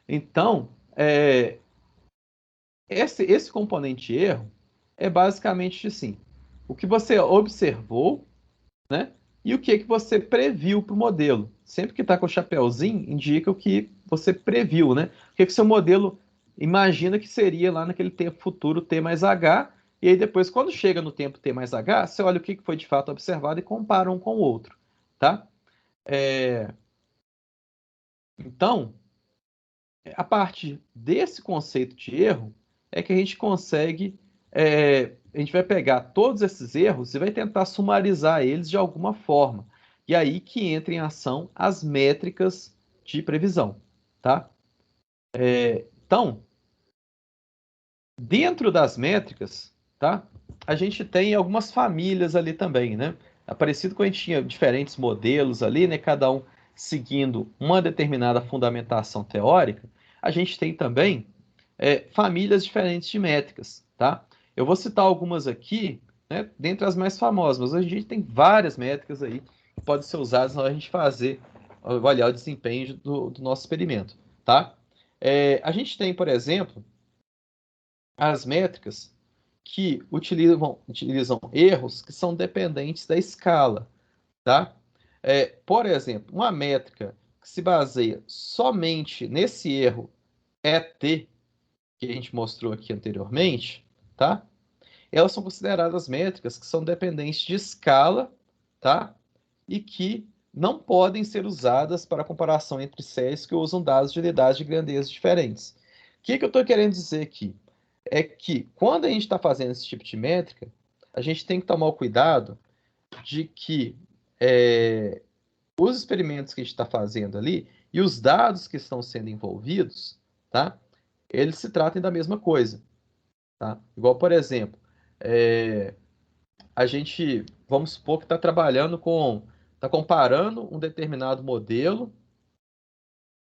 Então, esse componente erro é basicamente assim: o que você observou, né? E o que você previu para o modelo. Sempre que está com o chapéuzinho, indica o que você previu, né? O que seu modelo imagina que seria lá naquele tempo futuro T mais H, e aí depois, quando chega no tempo T mais H, você olha o que foi de fato observado e compara um com o outro, tá? Então, a partir desse conceito de erro, é que a gente consegue, a gente vai pegar todos esses erros e vai tentar sumarizar eles de alguma forma. E aí que entra em ação as métricas de previsão, tá? Então, dentro das métricas, tá? A gente tem algumas famílias ali também, né? É parecido com a gente tinha diferentes modelos ali, né? Cada um seguindo uma determinada fundamentação teórica. A gente tem também famílias diferentes de métricas, tá? Eu vou citar algumas aqui, né? Dentre as mais famosas, mas a gente tem várias métricas aí que podem ser usadas na hora de a gente avaliar o desempenho do nosso experimento, tá? A gente tem, por exemplo, as métricas que utilizam erros que são dependentes da escala, tá? Por exemplo, uma métrica que se baseia somente nesse erro ET, que a gente mostrou aqui anteriormente, tá? Elas são consideradas métricas que são dependentes de escala, tá? E que não podem ser usadas para comparação entre séries que usam dados de unidades de grandeza diferentes. O que eu estou querendo dizer aqui? É que quando a gente está fazendo esse tipo de métrica, a gente tem que tomar o cuidado de que os experimentos que a gente está fazendo ali e os dados que estão sendo envolvidos, tá? Eles se tratem da mesma coisa, tá? Igual, por exemplo, a gente, vamos supor que está está comparando um determinado modelo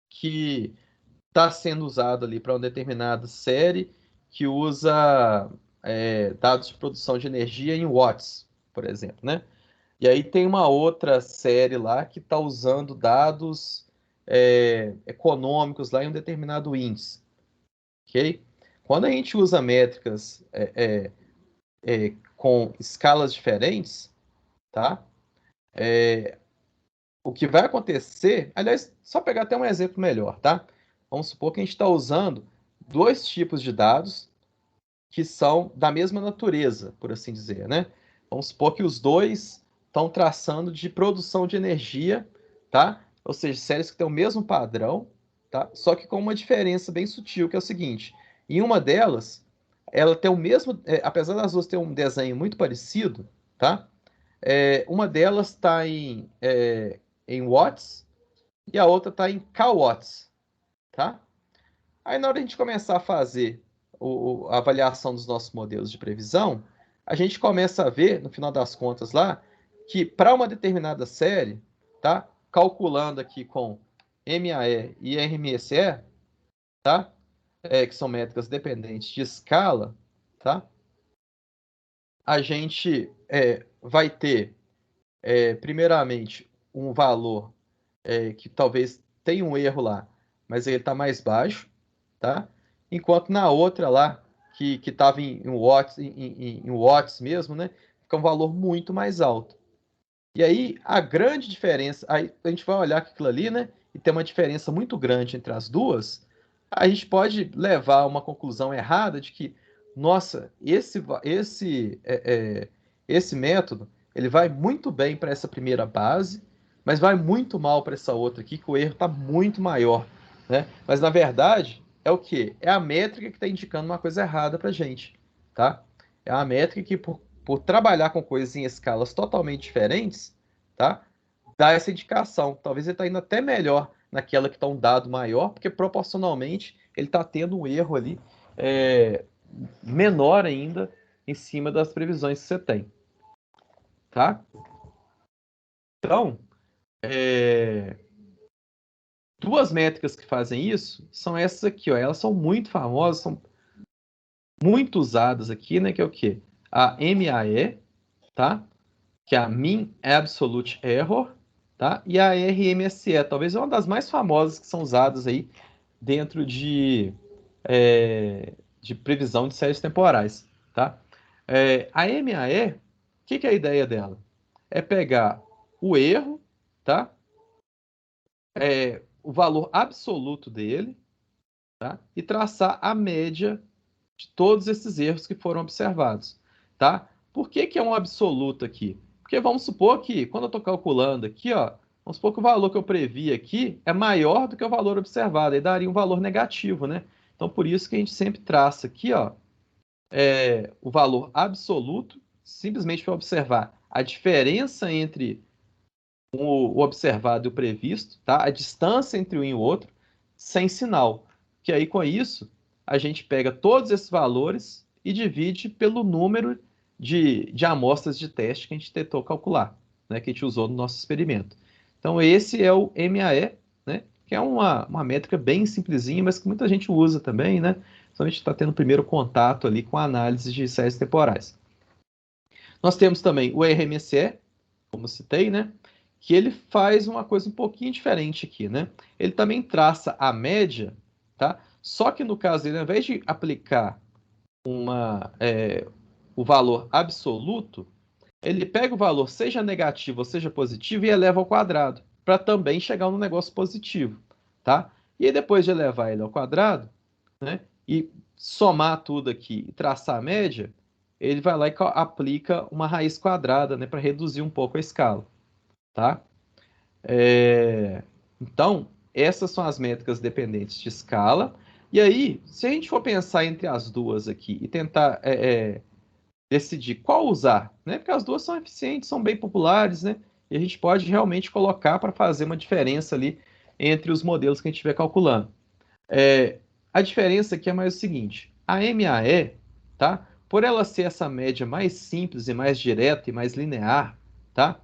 que está sendo usado ali para uma determinada série que usa dados de produção de energia em watts, por exemplo, né? E aí tem uma outra série lá que está usando dados econômicos lá em um determinado índice, ok? Quando a gente usa métricas com escalas diferentes, tá? O que vai acontecer, aliás, só pegar até um exemplo melhor, tá? Vamos supor que a gente está usando dois tipos de dados que são da mesma natureza, por assim dizer, né? Vamos supor que os dois estão traçando de produção de energia, tá? Ou seja, séries que têm o mesmo padrão, tá? Só que com uma diferença bem sutil, que é o seguinte: em uma delas, ela tem o mesmo, apesar das duas terem um desenho muito parecido, tá? Uma delas está em watts e a outra está em kWatts, tá? Aí na hora de a gente começar a fazer a avaliação dos nossos modelos de previsão, a gente começa a ver, no final das contas lá, que para uma determinada série, tá? Calculando aqui com MAE e RMSE, tá? Que são métricas dependentes de escala, tá? A gente vai ter, primeiramente, um valor que talvez tenha um erro lá, mas ele está mais baixo, tá? Enquanto na outra lá, que estava em watts mesmo, né? Fica um valor muito mais alto. E aí, a grande diferença, aí a gente vai olhar aquilo ali, né? E tem uma diferença muito grande entre as duas, a gente pode levar a uma conclusão errada de que, nossa, esse método, ele vai muito bem para essa primeira base, mas vai muito mal para essa outra aqui, que o erro está muito maior, né? Mas, na verdade, é o quê? É a métrica que está indicando uma coisa errada para a gente, tá? É a métrica que, por trabalhar com coisas em escalas totalmente diferentes, tá? Dá essa indicação. Talvez ele está indo até melhor naquela que está um dado maior, porque proporcionalmente ele está tendo um erro ali menor ainda em cima das previsões que você tem, tá? Então, duas métricas que fazem isso são essas aqui, ó. Elas são muito famosas, são muito usadas aqui, né? Que é o quê? A MAE, tá? Que é a Mean Absolute Error, tá? E a RMSE, talvez é uma das mais famosas que são usadas aí dentro de previsão de séries temporais, tá? A MAE, o que é a ideia dela? É pegar o erro, tá? O valor absoluto dele, tá? E traçar a média de todos esses erros que foram observados, tá? Por que é um absoluto aqui? Porque vamos supor que, quando eu estou calculando aqui, ó, vamos supor que o valor que eu previ aqui é maior do que o valor observado, aí daria um valor negativo, né? Então, por isso que a gente sempre traça aqui, ó, o valor absoluto, simplesmente para observar a diferença entre o observado e o previsto, tá? A distância entre um e o outro, sem sinal. Que aí, com isso, a gente pega todos esses valores e divide pelo número de amostras de teste que a gente tentou calcular, né? Que a gente usou no nosso experimento. Então, esse é o MAE, né? Que é uma métrica bem simplesinha, mas que muita gente usa também, né? Então, a gente está tendo o primeiro contato ali com a análise de séries temporais. Nós temos também o RMSE, como citei, né? Que ele faz uma coisa um pouquinho diferente aqui, né? Ele também traça a média, tá? Só que no caso dele, ao invés de aplicar o valor absoluto, ele pega o valor, seja negativo ou seja positivo, e eleva ao quadrado, para também chegar no negócio positivo, tá? E aí, depois de elevar ele ao quadrado, né? E somar tudo aqui e traçar a média, ele vai lá e aplica uma raiz quadrada, né? Para reduzir um pouco a escala, tá? Então, essas são as métricas dependentes de escala. E aí, se a gente for pensar entre as duas aqui e tentar decidir qual usar, né? Porque as duas são eficientes, são bem populares, né? E a gente pode realmente colocar para fazer uma diferença ali entre os modelos que a gente estiver calculando. A diferença aqui é mais o seguinte: a MAE, tá? Por ela ser essa média mais simples e mais direta e mais linear, tá?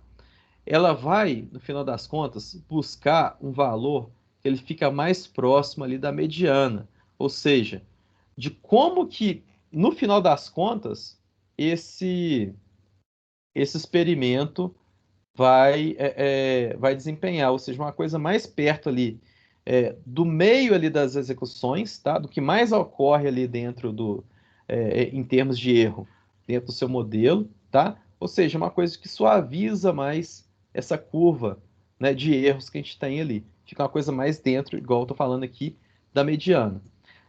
Ela vai, no final das contas, buscar um valor que ele fica mais próximo ali da mediana, ou seja, de como que, no final das contas, esse experimento vai desempenhar, ou seja, uma coisa mais perto ali do meio ali das execuções, tá? Do que mais ocorre ali dentro em termos de erro, dentro do seu modelo, tá? Ou seja, uma coisa que suaviza mais essa curva, né, de erros que a gente tem ali. Fica uma coisa mais dentro, igual eu estou falando aqui, da mediana.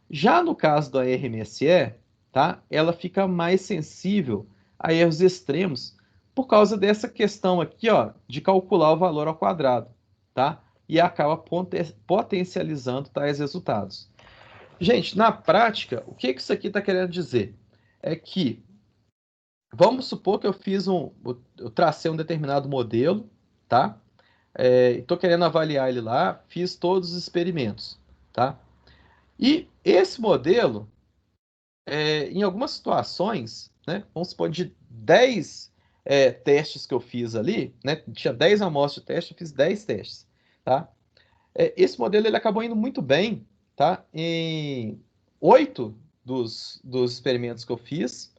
Já no caso da RMSE, tá? Ela fica mais sensível a erros extremos por causa dessa questão aqui, ó, de calcular o valor ao quadrado, tá? E acaba potencializando tais resultados. Gente, na prática, o que isso aqui está querendo dizer? É que, vamos supor que eu tracei um determinado modelo, tá? Estou querendo avaliar ele lá, fiz todos os experimentos, tá? E esse modelo, em algumas situações, né, vamos supor, de 10 testes que eu fiz ali, né, tinha 10 amostras de teste, eu fiz 10 testes, tá? Esse modelo ele acabou indo muito bem, tá? Em 8 dos experimentos que eu fiz,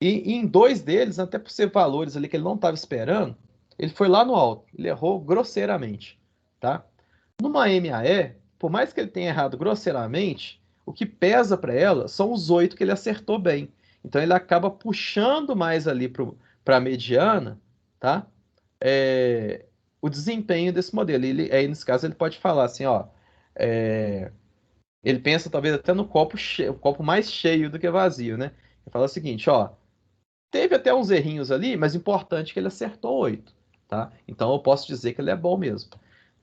e em 2 deles, até por ser valores ali que ele não estava esperando, ele foi lá no alto, ele errou grosseiramente, tá? Numa MAE, por mais que ele tenha errado grosseiramente, o que pesa para ela são os 8 que ele acertou bem. Então ele acaba puxando mais ali para a mediana, tá? O desempenho desse modelo. Aí, nesse caso, ele pode falar assim, ó, ele pensa talvez até no copo mais cheio do que vazio, né? Ele fala o seguinte, ó, Teve até uns errinhos ali, mas importante que ele acertou 8, tá? Então eu posso dizer que ele é bom mesmo.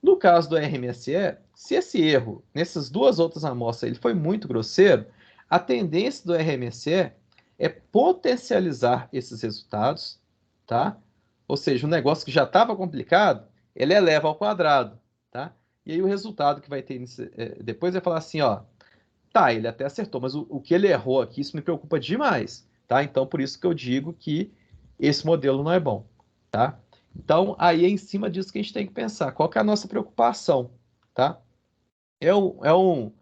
No caso do RMSE, se esse erro, nessas duas outras amostras, ele foi muito grosseiro, a tendência do RMSE é potencializar esses resultados, tá? Ou seja, um negócio que já estava complicado, ele eleva ao quadrado, tá? E aí o resultado que vai ter depois vai falar assim, ó, tá, ele até acertou, mas o que ele errou aqui, isso me preocupa demais, tá? Então, por isso que eu digo que esse modelo não é bom, tá? Então, aí é em cima disso que a gente tem que pensar. Qual que é a nossa preocupação, tá? É um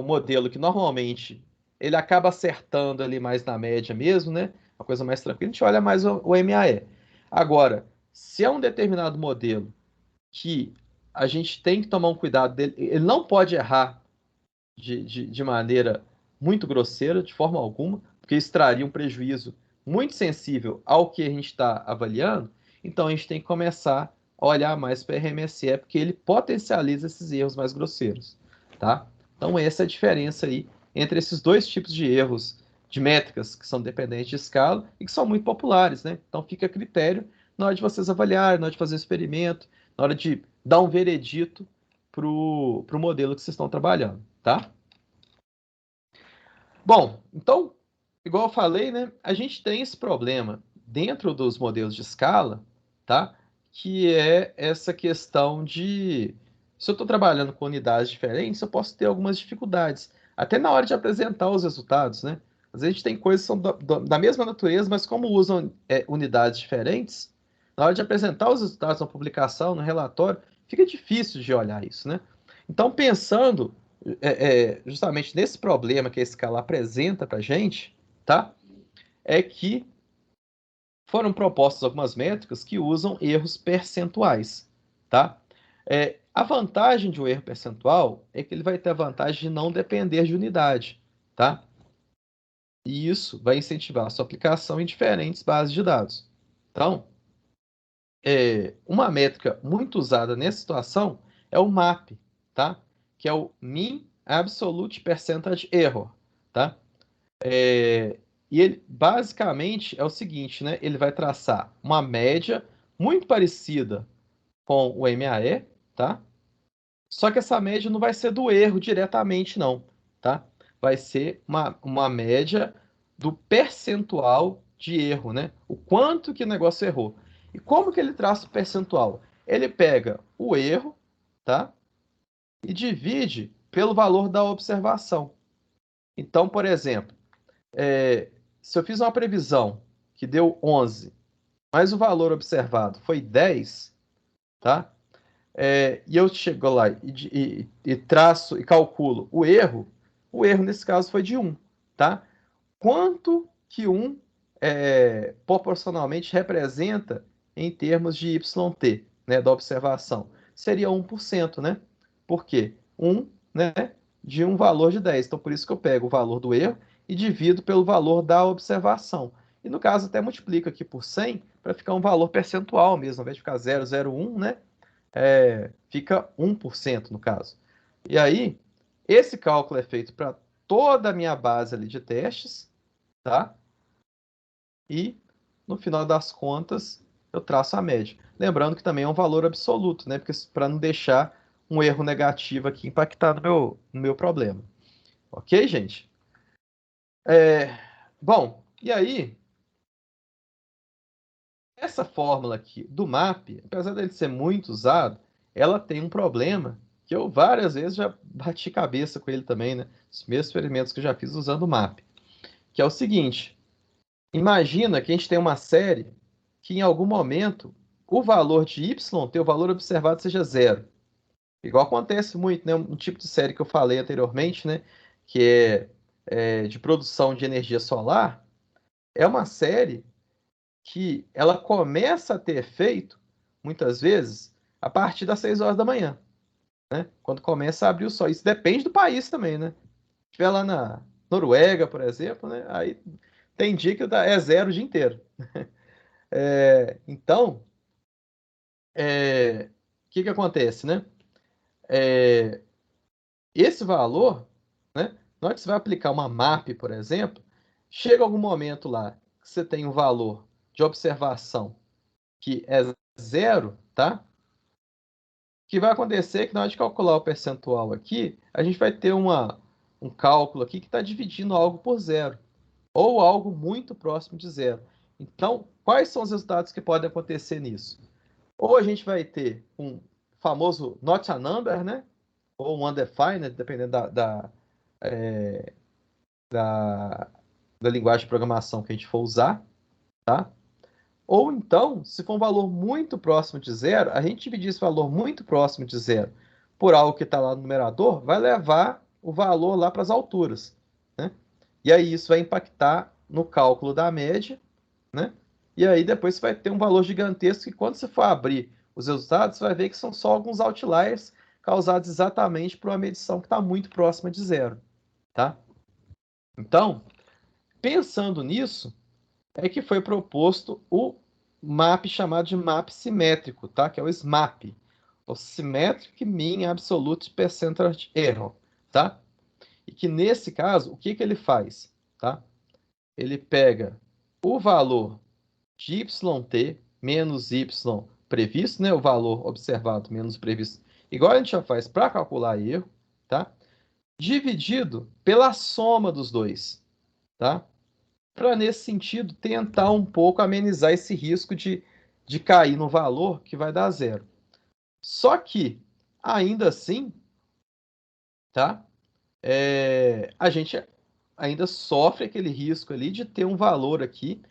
modelo que normalmente ele acaba acertando ali mais na média mesmo, né? Uma coisa mais tranquila, a gente olha mais o MAE. Agora, se é um determinado modelo que a gente tem que tomar um cuidado dele, ele não pode errar de maneira muito grosseira, de forma alguma, porque isso traria um prejuízo muito sensível ao que a gente está avaliando, então a gente tem que começar a olhar mais para o RMSE, porque ele potencializa esses erros mais grosseiros, tá? Então essa é a diferença aí entre esses dois tipos de erros de métricas que são dependentes de escala e que são muito populares, né? Então fica a critério na hora de vocês avaliarem, na hora de fazer o experimento, na hora de dar um veredito para o modelo que vocês estão trabalhando, tá? Bom, então, igual eu falei, né, a gente tem esse problema dentro dos modelos de escala, tá? Que é essa questão de, se eu estou trabalhando com unidades diferentes, eu posso ter algumas dificuldades, até na hora de apresentar os resultados, né? Às vezes a gente tem coisas que são da mesma natureza, mas como usam unidades diferentes, na hora de apresentar os resultados na publicação, no relatório, fica difícil de olhar isso, né? Então, pensando justamente nesse problema que a escala apresenta para a gente, tá? É que foram propostas algumas métricas que usam erros percentuais, tá? A vantagem de um erro percentual é que ele vai ter a vantagem de não depender de unidade, tá? E isso vai incentivar a sua aplicação em diferentes bases de dados. Então, uma métrica muito usada nessa situação é o MAP, tá? Que é o Mean Absolute Percentage Error, tá? E ele basicamente é o seguinte, né? Ele vai traçar uma média muito parecida com o MAE, tá? Só que essa média não vai ser do erro diretamente, não, tá? Vai ser uma média do percentual de erro, né? O quanto que o negócio errou. E como que ele traça o percentual? Ele pega o erro, tá? E divide pelo valor da observação. Então, por exemplo, se eu fiz uma previsão que deu 11, mas o valor observado foi 10, tá? E eu chego lá e traço e calculo o erro nesse caso foi de 1, tá? Quanto que 1 proporcionalmente representa em termos de YT, né, da observação? Seria 1%, né? Por quê? 1, né, de um valor de 10. Então, por isso que eu pego o valor do erro e divido pelo valor da observação. E no caso, até multiplico aqui por 100 para ficar um valor percentual mesmo, ao invés de ficar 0,01, né? Fica 1% no caso. E aí, esse cálculo é feito para toda a minha base ali de testes, tá? E, no final das contas, eu traço a média. Lembrando que também é um valor absoluto, né? Porque para não deixar um erro negativo aqui impactar no meu problema. Ok, gente? Bom, e aí, essa fórmula aqui do MAP, apesar dele ser muito usado, ela tem um problema que eu várias vezes já bati cabeça com ele também, né? Os mesmos experimentos que eu já fiz usando o MAP. Que é o seguinte, imagina que a gente tem uma série que em algum momento o valor de y, o valor observado seja zero. Igual acontece muito, né? Um tipo de série que eu falei anteriormente, né? Que de produção de energia solar, é uma série que ela começa a ter efeito, muitas vezes, a partir das 6 horas da manhã, né? Quando começa a abrir o sol. Isso depende do país também, né? Se estiver lá na Noruega, por exemplo, né? Aí tem dia que é zero o dia inteiro. Então, o que que acontece, né? É, esse valor, né? Na hora que você vai aplicar uma MAP, por exemplo, chega algum momento lá que você tem um valor de observação que é 0, tá? O que vai acontecer é que na hora de calcular o percentual aqui, a gente vai ter um cálculo aqui que está dividindo algo por 0, ou algo muito próximo de 0. Então, quais são os resultados que podem acontecer nisso? Ou a gente vai ter um famoso not a number, né? Ou um undefined, dependendo da linguagem de programação que a gente for usar, tá? Ou então, se for um valor muito próximo de 0, a gente dividir esse valor muito próximo de 0 por algo que está lá no numerador, vai levar o valor lá para as alturas, né? E aí isso vai impactar no cálculo da média, né? E aí depois você vai ter um valor gigantesco que quando você for abrir os resultados, você vai ver que são só alguns outliers causados exatamente por uma medição que está muito próxima de 0, tá? Então, pensando nisso, é que foi proposto o map chamado de map simétrico, tá? Que é o SMAP, o Symmetric Mean Absolute Percentage Error, tá? E que nesse caso, o que que ele faz, tá? Ele pega o valor de yt menos y previsto, né? O valor observado menos previsto, igual a gente já faz para calcular erro, tá? Dividido pela soma dos dois, tá? Para, nesse sentido, tentar um pouco amenizar esse risco de cair no valor que vai dar 0. Só que, ainda assim, tá? A gente ainda sofre aquele risco ali de ter um valor aqui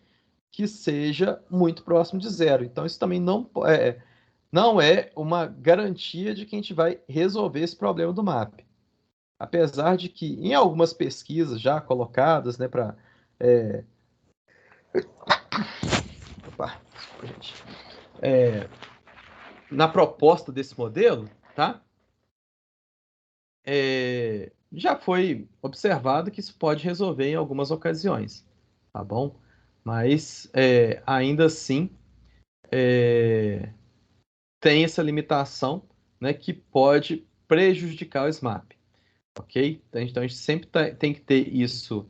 que seja muito próximo de 0. Então, isso também não é uma garantia de que a gente vai resolver esse problema do MAP. Apesar de que, em algumas pesquisas já colocadas, né, para opa, desculpa, gente. Na proposta desse modelo, tá? Já foi observado que isso pode resolver em algumas ocasiões, tá bom? Mas ainda assim tem essa limitação, né, que pode prejudicar o SMAP, ok? Então a gente sempre tem que ter isso,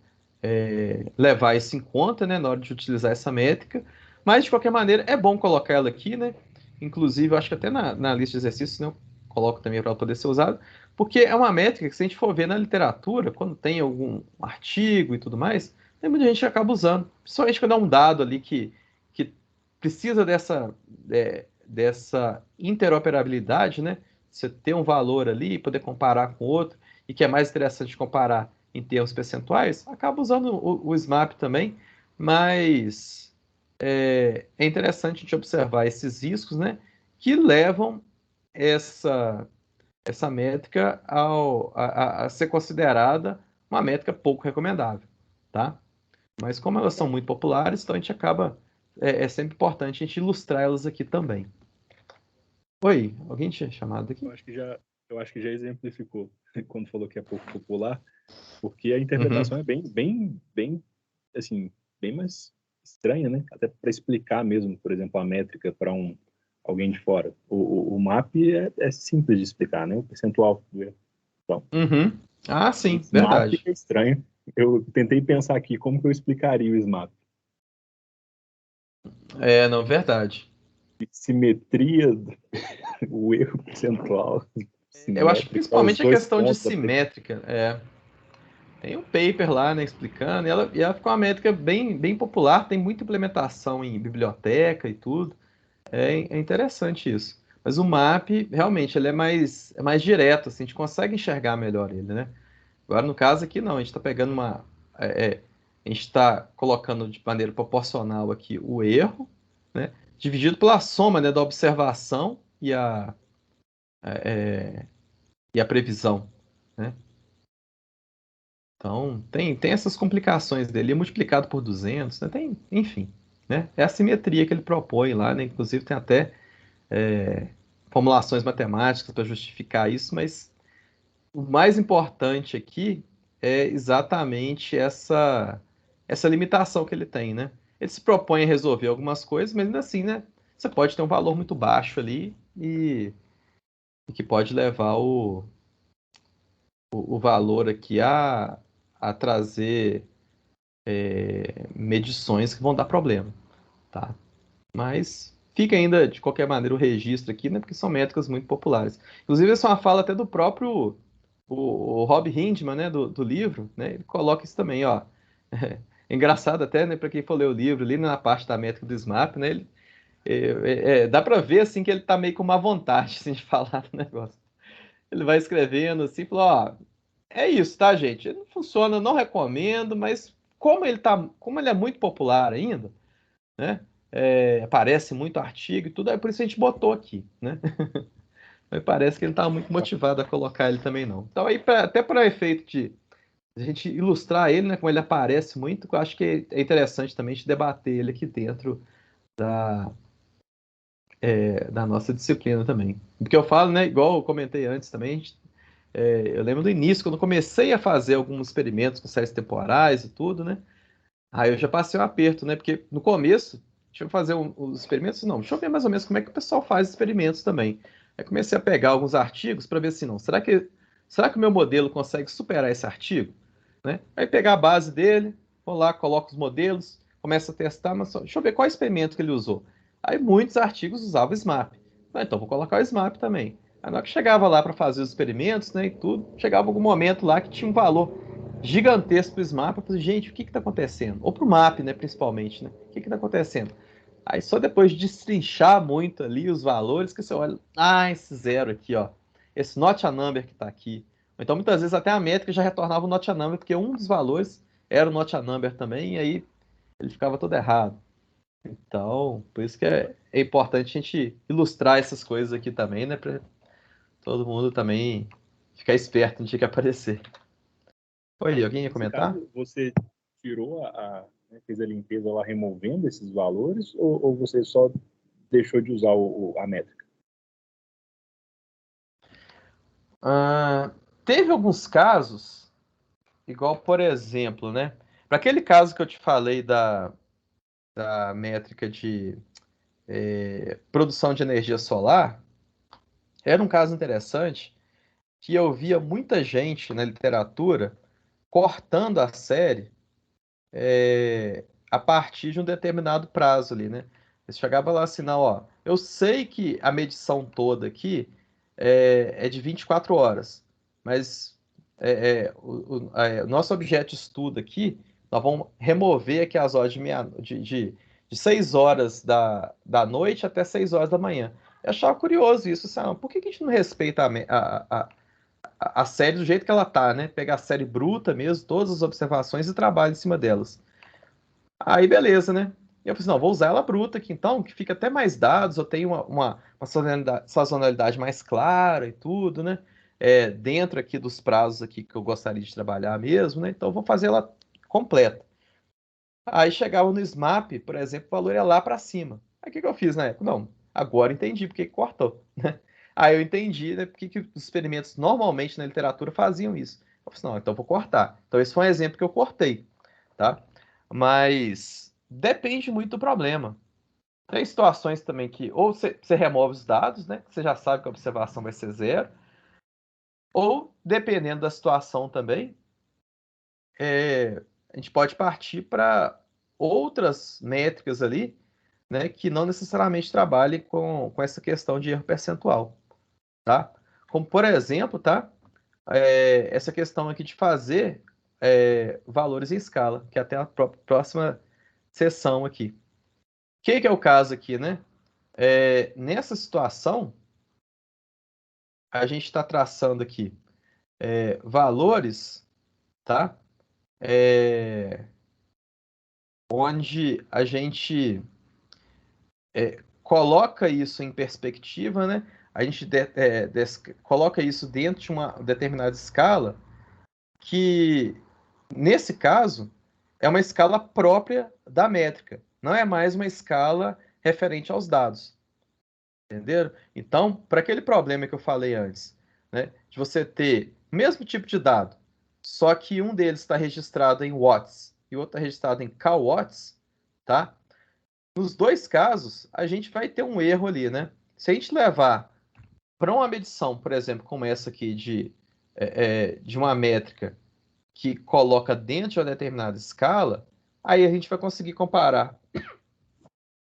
levar isso em conta, né, na hora de utilizar essa métrica. Mas de qualquer maneira é bom colocar ela aqui, né? Inclusive, eu acho que até na lista de exercícios, né, eu coloco também para poder ser usado, porque é uma métrica que, se a gente for ver na literatura, quando tem algum artigo e tudo mais, tem muita gente que acaba usando, principalmente quando é um dado ali que precisa dessa interoperabilidade, né? Você ter um valor ali e poder comparar com outro, e que é mais interessante comparar em termos percentuais, acaba usando o SMAP também, mas é interessante a gente observar esses riscos, né, que levam essa métrica a ser considerada uma métrica pouco recomendável, tá? Mas como elas são muito populares, então a gente acaba, é sempre importante a gente ilustrar elas aqui também. Oi, alguém tinha chamado aqui? Eu acho que já exemplificou quando falou que é pouco popular, porque a interpretação é bem, assim, bem mais estranha, né? Até para explicar mesmo, por exemplo, a métrica para alguém de fora. O MAP é simples de explicar, né? O percentual do erro. Então, Uhum. Ah, sim, o SMAP verdade. é estranho. Eu tentei pensar aqui como que eu explicaria o SMAP. Não, verdade. Simetria, o erro percentual, Eu acho que simétrica, os principalmente a dois questão de pontos da simétrica. Tem um paper lá, né, explicando, e ela ficou uma métrica bem popular, tem muita implementação em biblioteca e tudo. É interessante isso. Mas o MAP, realmente, ele é mais direto, assim, a gente consegue enxergar melhor ele, né? Agora, no caso aqui, não, a gente está pegando a gente está colocando de maneira proporcional aqui o erro, né? Dividido pela soma, né, da observação e a previsão, né? Então, tem essas complicações dele, é multiplicado por 200, né? Enfim, né? É a simetria que ele propõe lá, né? Inclusive tem até formulações matemáticas para justificar isso, mas o mais importante aqui é exatamente essa limitação que ele tem, né? Ele se propõe a resolver algumas coisas, mas ainda assim, né? Você pode ter um valor muito baixo ali e que pode levar o valor aqui a trazer medições que vão dar problema, tá? Mas fica ainda, de qualquer maneira, o registro aqui, né? Porque são métricas muito populares. Inclusive, essa é uma fala até do próprio o Rob Hindman, né? Do livro, né? Ele coloca isso também, ó. É engraçado até, né? Para quem for ler o livro, ali na parte da métrica do SMAP, né? Dá para ver, assim, que ele tá meio com uma vontade, assim, de falar do negócio. Ele vai escrevendo, assim, falou, ó, é isso, tá, gente? Não funciona, não recomendo, mas como ele é muito popular ainda, né? Aparece muito artigo e tudo, é por isso a gente botou aqui, né? Mas parece que ele estava muito motivado a colocar ele também não. Então aí até para efeito de a gente ilustrar ele, né? Como ele aparece muito, eu acho que é interessante também a gente debater ele aqui dentro da, da nossa disciplina também. Porque eu falo, né? Igual eu comentei antes também, eu lembro do início, quando eu comecei a fazer alguns experimentos com séries temporais e tudo, né? Aí eu já passei um aperto, né? Porque no começo, deixa eu fazer os experimentos, não, deixa eu ver mais ou menos como é que o pessoal faz experimentos também. Aí comecei a pegar alguns artigos para ver se não, será que o meu modelo consegue superar esse artigo? Né? Aí pegar a base dele, vou lá, coloco os modelos, começo a testar, mas deixa eu ver qual experimento que ele usou. Aí muitos artigos usavam o SMAP. Então vou colocar o SMAP também. Aí na hora que chegava lá para fazer os experimentos, né, e tudo, chegava algum momento lá que tinha um valor gigantesco para o SMAP. Eu falei, gente, o que está acontecendo? Ou para o MAP, né, principalmente, né? O que está acontecendo? Aí só depois de destrinchar muito ali os valores que você olha, esse zero aqui, ó, esse not a number que está aqui. Então muitas vezes até a métrica já retornava o not a number, porque um dos valores era o not a number também, e aí ele ficava todo errado. Então, por isso que é importante a gente ilustrar essas coisas aqui também, né, para todo mundo também ficar esperto no dia que aparecer. Oi, alguém ia Nesse comentar? caso, você tirou né, fez a limpeza lá removendo esses valores ou você só deixou de usar a métrica? Ah, teve alguns casos, igual por exemplo, né? Para aquele caso que eu te falei da métrica de produção de energia solar, era um caso interessante que eu via muita gente na literatura cortando a série a partir de um determinado prazo ali, né? Eles chegavam lá assim, não, ó, eu sei que a medição toda aqui é de 24 horas, mas o nosso objeto de estudo aqui, nós vamos remover aqui as horas de 6 horas da noite até 6 horas da manhã. Eu achava curioso isso, sabe? Por que que a gente não respeita a série do jeito que ela tá, né? Pegar a série bruta mesmo, todas as observações e trabalhar em cima delas. Aí beleza, né? E eu falei, não, vou usar ela bruta aqui então, que fica até mais dados, eu tenho uma sazonalidade mais clara e tudo, né? Dentro aqui dos prazos aqui que eu gostaria de trabalhar mesmo, né? Então eu vou fazer ela completa. Aí chegava no SMAP, por exemplo, o valor ia lá para cima. Aí o que que eu fiz na época? Não, agora entendi porque que cortou, né? Aí eu entendi, né, porque que os experimentos normalmente na literatura faziam isso. Eu falei, não, então eu vou cortar. Então esse foi um exemplo que eu cortei, tá? Mas depende muito do problema. Tem situações também que ou você remove os dados, né? Que você já sabe que a observação vai ser zero, ou dependendo da situação também, a gente pode partir para outras métricas ali, né? Que não necessariamente trabalhem com essa questão de erro percentual, tá? Como por exemplo, tá? Essa questão aqui de fazer valores em escala, que é até a próxima sessão aqui. O que é o caso aqui, né? Nessa situação, a gente está traçando aqui valores, tá? É, onde a gente coloca isso em perspectiva, né? A gente coloca isso dentro de uma determinada escala, que nesse caso é uma escala própria da métrica, não é mais uma escala referente aos dados. Entenderam? Então, para aquele problema que eu falei antes, né, de você ter o mesmo tipo de dado, só que um deles está registrado em watts e o outro está registrado em kWatts, tá? Nos dois casos, a gente vai ter um erro ali, né? Se a gente levar para uma medição, por exemplo, como essa aqui de uma métrica que coloca dentro de uma determinada escala, Aí a gente vai conseguir comparar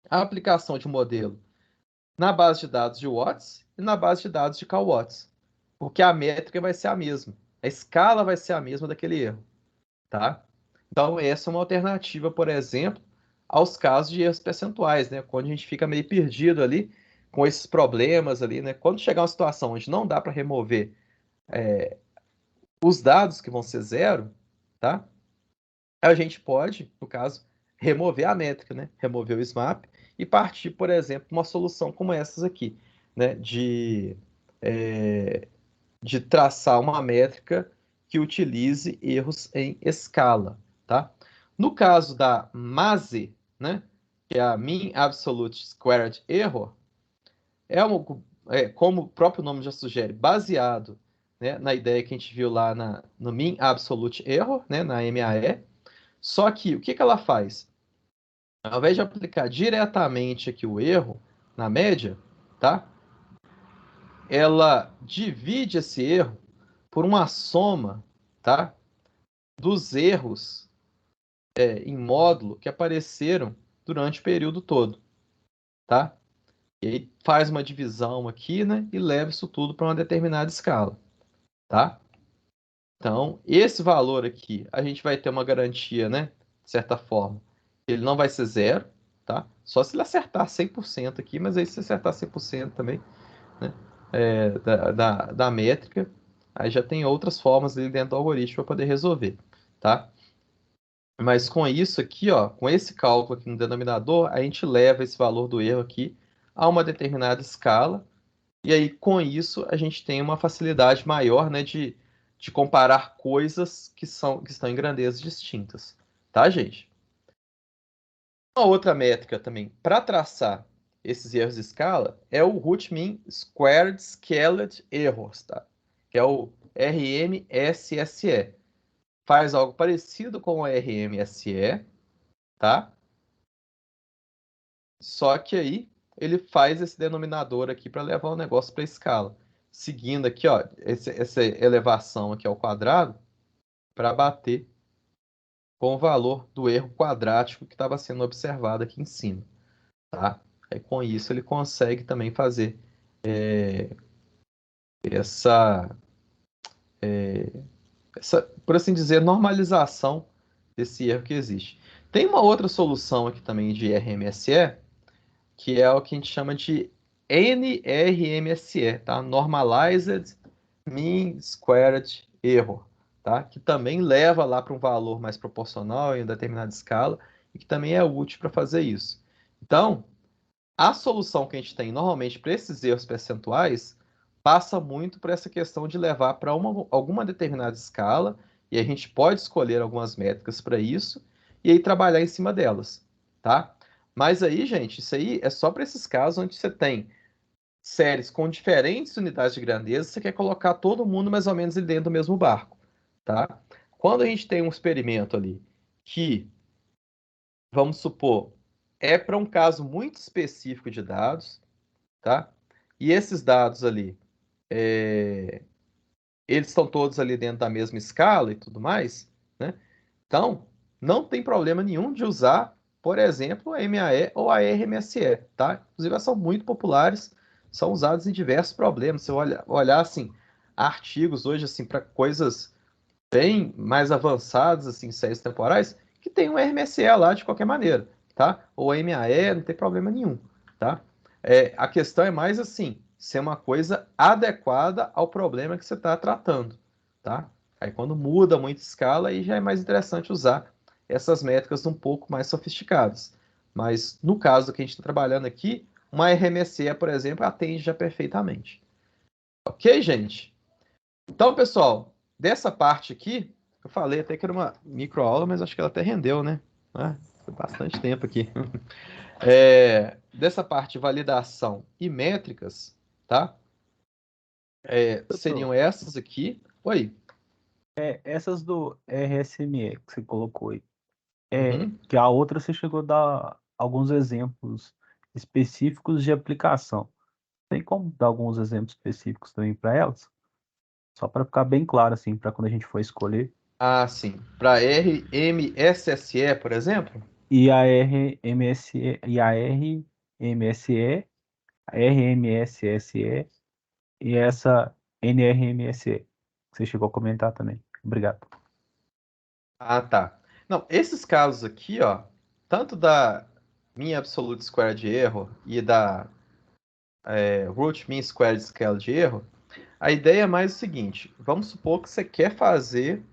a aplicação de um modelo na base de dados de Watts e na base de dados de K-Watts, porque a métrica vai ser a mesma, a escala vai ser a mesma daquele erro, tá? Então, essa é uma alternativa, por exemplo, aos casos de erros percentuais, né? Quando a gente fica meio perdido ali com esses problemas ali, né? Quando chegar uma situação onde não dá para remover os dados que vão ser zero, tá? A gente pode, no caso, remover a métrica, né? Remover o SMAP e partir, por exemplo, uma solução como essas aqui, né? De traçar uma métrica que utilize erros em escala, tá? No caso da MASE, né? Que é a Mean Absolute Squared Error, como o próprio nome já sugere, baseado, né, na ideia que a gente viu lá no Mean Absolute Error, né, na MAE. Só que o que ela faz? Ao invés de aplicar diretamente aqui o erro na média, tá? Ela divide esse erro por uma soma, tá? Dos erros em módulo que apareceram durante o período todo, tá? E aí faz uma divisão aqui, né? E leva isso tudo para uma determinada escala, tá? Então, esse valor aqui, a gente vai ter uma garantia, né? De certa forma. Ele não vai ser zero, tá? Só se ele acertar 100% aqui, mas aí se acertar 100% também, né? Da métrica, aí já tem outras formas ali dentro do algoritmo para poder resolver, tá? Mas com isso aqui, ó, com esse cálculo aqui no denominador, a gente leva esse valor do erro aqui a uma determinada escala, e aí com isso a gente tem uma facilidade maior, né, de comparar coisas que estão em grandezas distintas, tá, gente? Uma outra métrica também para traçar esses erros de escala é o Root Mean Squared Scaled Errors, tá? Que é o RMSSE. Faz algo parecido com o RMSE, tá? Só que aí ele faz esse denominador aqui para levar o negócio para escala. Seguindo aqui, ó, essa elevação aqui ao quadrado para bater com o valor do erro quadrático que estava sendo observado aqui em cima, tá? Aí, com isso ele consegue também fazer essa, por assim dizer, normalização desse erro que existe. Tem uma outra solução aqui também de RMSE, que é o que a gente chama de NRMSE, tá? Normalized Mean Squared Error, tá? Que também leva lá para um valor mais proporcional em determinada escala e que também é útil para fazer isso. Então, a solução que a gente tem normalmente para esses erros percentuais passa muito por essa questão de levar para alguma determinada escala, e a gente pode escolher algumas métricas para isso, e aí trabalhar em cima delas, tá? Mas aí, gente, isso aí é só para esses casos onde você tem séries com diferentes unidades de grandeza, você quer colocar todo mundo mais ou menos ali dentro do mesmo barco, tá? Quando a gente tem um experimento ali que, vamos supor, é para um caso muito específico de dados, tá? E esses dados ali, eles estão todos ali dentro da mesma escala e tudo mais, né? Então, não tem problema nenhum de usar, por exemplo, a MAE ou a RMSE, tá? Inclusive, elas são muito populares, são usadas em diversos problemas. Se você olhar assim, artigos hoje assim para coisas bem mais avançadas, assim, séries temporais, que tem um RMSE lá de qualquer maneira, tá? Ou MAE, não tem problema nenhum, tá? A questão é mais assim, ser uma coisa adequada ao problema que você está tratando, tá? Aí quando muda muito a escala, aí já é mais interessante usar essas métricas um pouco mais sofisticadas. Mas no caso que a gente está trabalhando aqui, uma RMSE, por exemplo, atende já perfeitamente. Ok, gente? Então, pessoal, dessa parte aqui, eu falei até que era uma microaula, mas acho que ela até rendeu, né? Foi bastante tempo aqui. Dessa parte de validação e métricas, tá? Seriam essas aqui. Oi. Essas do RSME que você colocou aí. Uhum. Que a outra você chegou a dar alguns exemplos específicos de aplicação. Tem como dar alguns exemplos específicos também para elas? Só para ficar bem claro, assim, para quando a gente for escolher. Ah, sim. Para RMSSE, por exemplo? E a RMSE, e a RMSE, a RMSSE e essa NRMSE. Você chegou a comentar também. Obrigado. Ah, tá. Não, esses casos aqui, ó, tanto da minha absolute square de erro e da root mean squared scale de erro, a ideia é mais o seguinte: vamos supor que você quer fazer.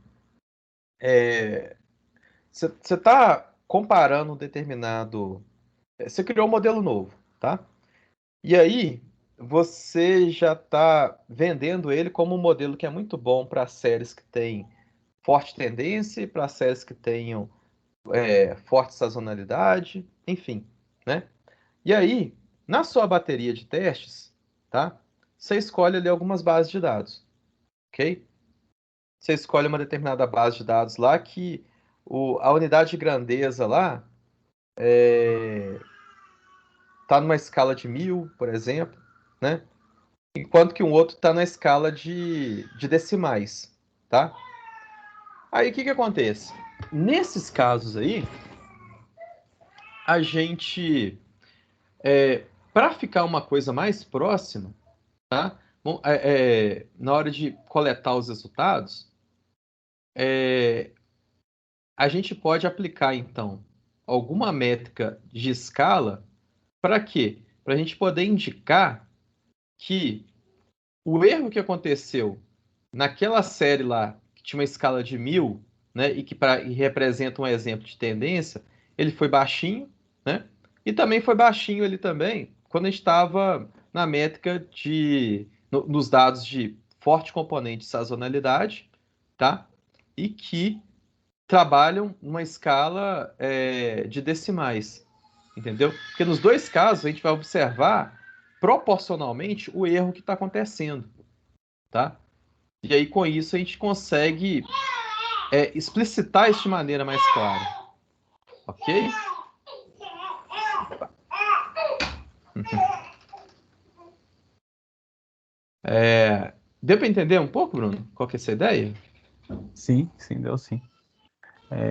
Você está comparando um determinado. Você criou um modelo novo, tá? E aí, você já está vendendo ele como um modelo que é muito bom para séries que têm forte tendência e para séries que tenham forte sazonalidade, enfim, né? E aí, na sua bateria de testes, tá? Você escolhe ali algumas bases de dados, ok? Você escolhe uma determinada base de dados lá que a unidade de grandeza lá está numa escala de 1000, por exemplo, né? Enquanto que um outro está na escala de decimais, tá? Aí o que que acontece? Nesses casos aí, a gente, para ficar uma coisa mais próxima, tá? Bom, na hora de coletar os resultados, a gente pode aplicar então alguma métrica de escala para quê? Para a gente poder indicar que o erro que aconteceu naquela série lá, que tinha uma escala de 1000, né, e representa um exemplo de tendência, ele foi baixinho, né? E também foi baixinho ele também quando a gente estava na métrica nos dados de forte componente de sazonalidade, tá? E que trabalham numa escala de decimais, entendeu? Porque nos dois casos a gente vai observar proporcionalmente o erro que está acontecendo, tá? E aí com isso a gente consegue explicitar isso de maneira mais clara, ok? Deu para entender um pouco, Bruno? Qual que é essa ideia? Sim, sim, deu sim.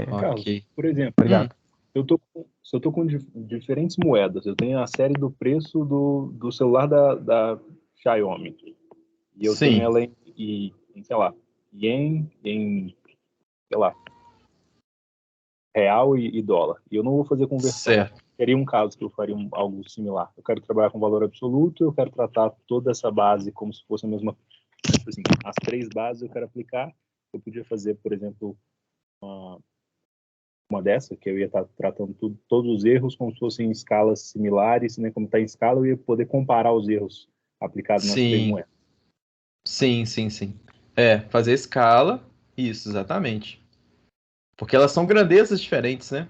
Carlos, Ok. por exemplo, Obrigado. se eu tô com diferentes moedas, eu tenho a série do preço do celular da Xiaomi, e eu tenho Sim, ela sei lá, sei lá, real e dólar. E eu não vou fazer conversão. certo. Teria um caso que eu faria algo similar. Eu quero trabalhar com valor absoluto, eu quero tratar toda essa base como se fosse a mesma. Tipo assim, as três bases eu quero aplicar. Eu podia fazer, por exemplo, uma dessa, que eu ia estar tratando todos os erros como se fossem escalas similares, né? Como está em escala, eu ia poder comparar os erros aplicados nas três Sim, moedas. sim, sim, sim. Fazer escala, isso, exatamente. Porque elas são grandezas diferentes, né?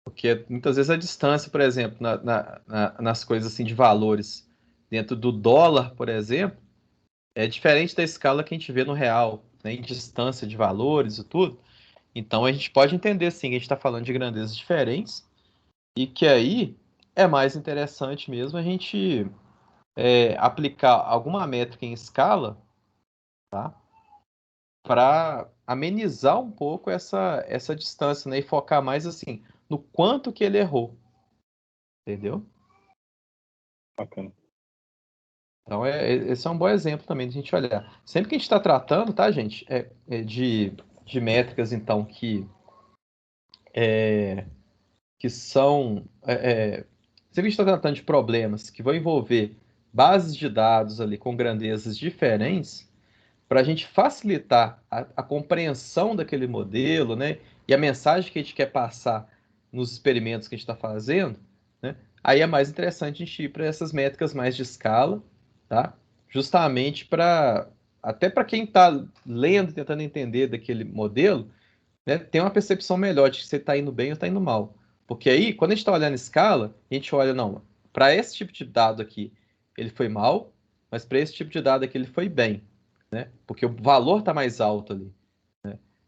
Porque muitas vezes a distância, por exemplo, nas coisas assim de valores, dentro do dólar, por exemplo, é diferente da escala que a gente vê no real, né? Em distância de valores e tudo. Então a gente pode entender sim que a gente está falando de grandezas diferentes e que aí é mais interessante mesmo a gente aplicar alguma métrica em escala, tá? Para amenizar um pouco essa distância, né? E focar mais assim no quanto que ele errou, entendeu? Bacana. Então, esse é um bom exemplo também de a gente olhar. Sempre que a gente está tratando, tá, gente, de métricas, então, que são. Sempre que a gente está tratando de problemas que vão envolver bases de dados ali com grandezas diferentes, para a gente facilitar a compreensão daquele modelo, né, e a mensagem que a gente quer passar nos experimentos que a gente está fazendo, né, aí é mais interessante a gente ir para essas métricas mais de escala, tá? Justamente para até para quem está lendo, tentando entender daquele modelo, né, ter uma percepção melhor de se você está indo bem ou está indo mal. Porque aí, quando a gente está olhando escala, a gente olha, não, para esse tipo de dado aqui, ele foi mal, mas para esse tipo de dado aqui, ele foi bem, né? Porque o valor está mais alto ali.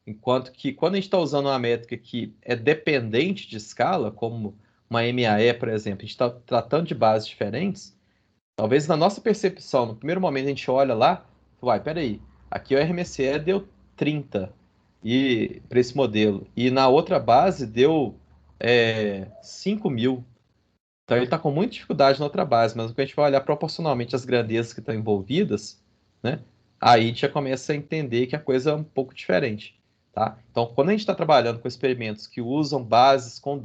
Enquanto que quando a gente está usando uma métrica que é dependente de escala, como uma MAE, por exemplo, a gente está tratando de bases diferentes, talvez na nossa percepção, no primeiro momento a gente olha lá, vai, peraí, aqui o RMSE deu 30 e para esse modelo. E na outra base deu 5.000. Então ele está com muita dificuldade na outra base, mas quando a gente vai olhar proporcionalmente as grandezas que estão envolvidas, né, aí a gente já começa a entender que a coisa é um pouco diferente. Tá? Então, quando a gente está trabalhando com experimentos que usam bases com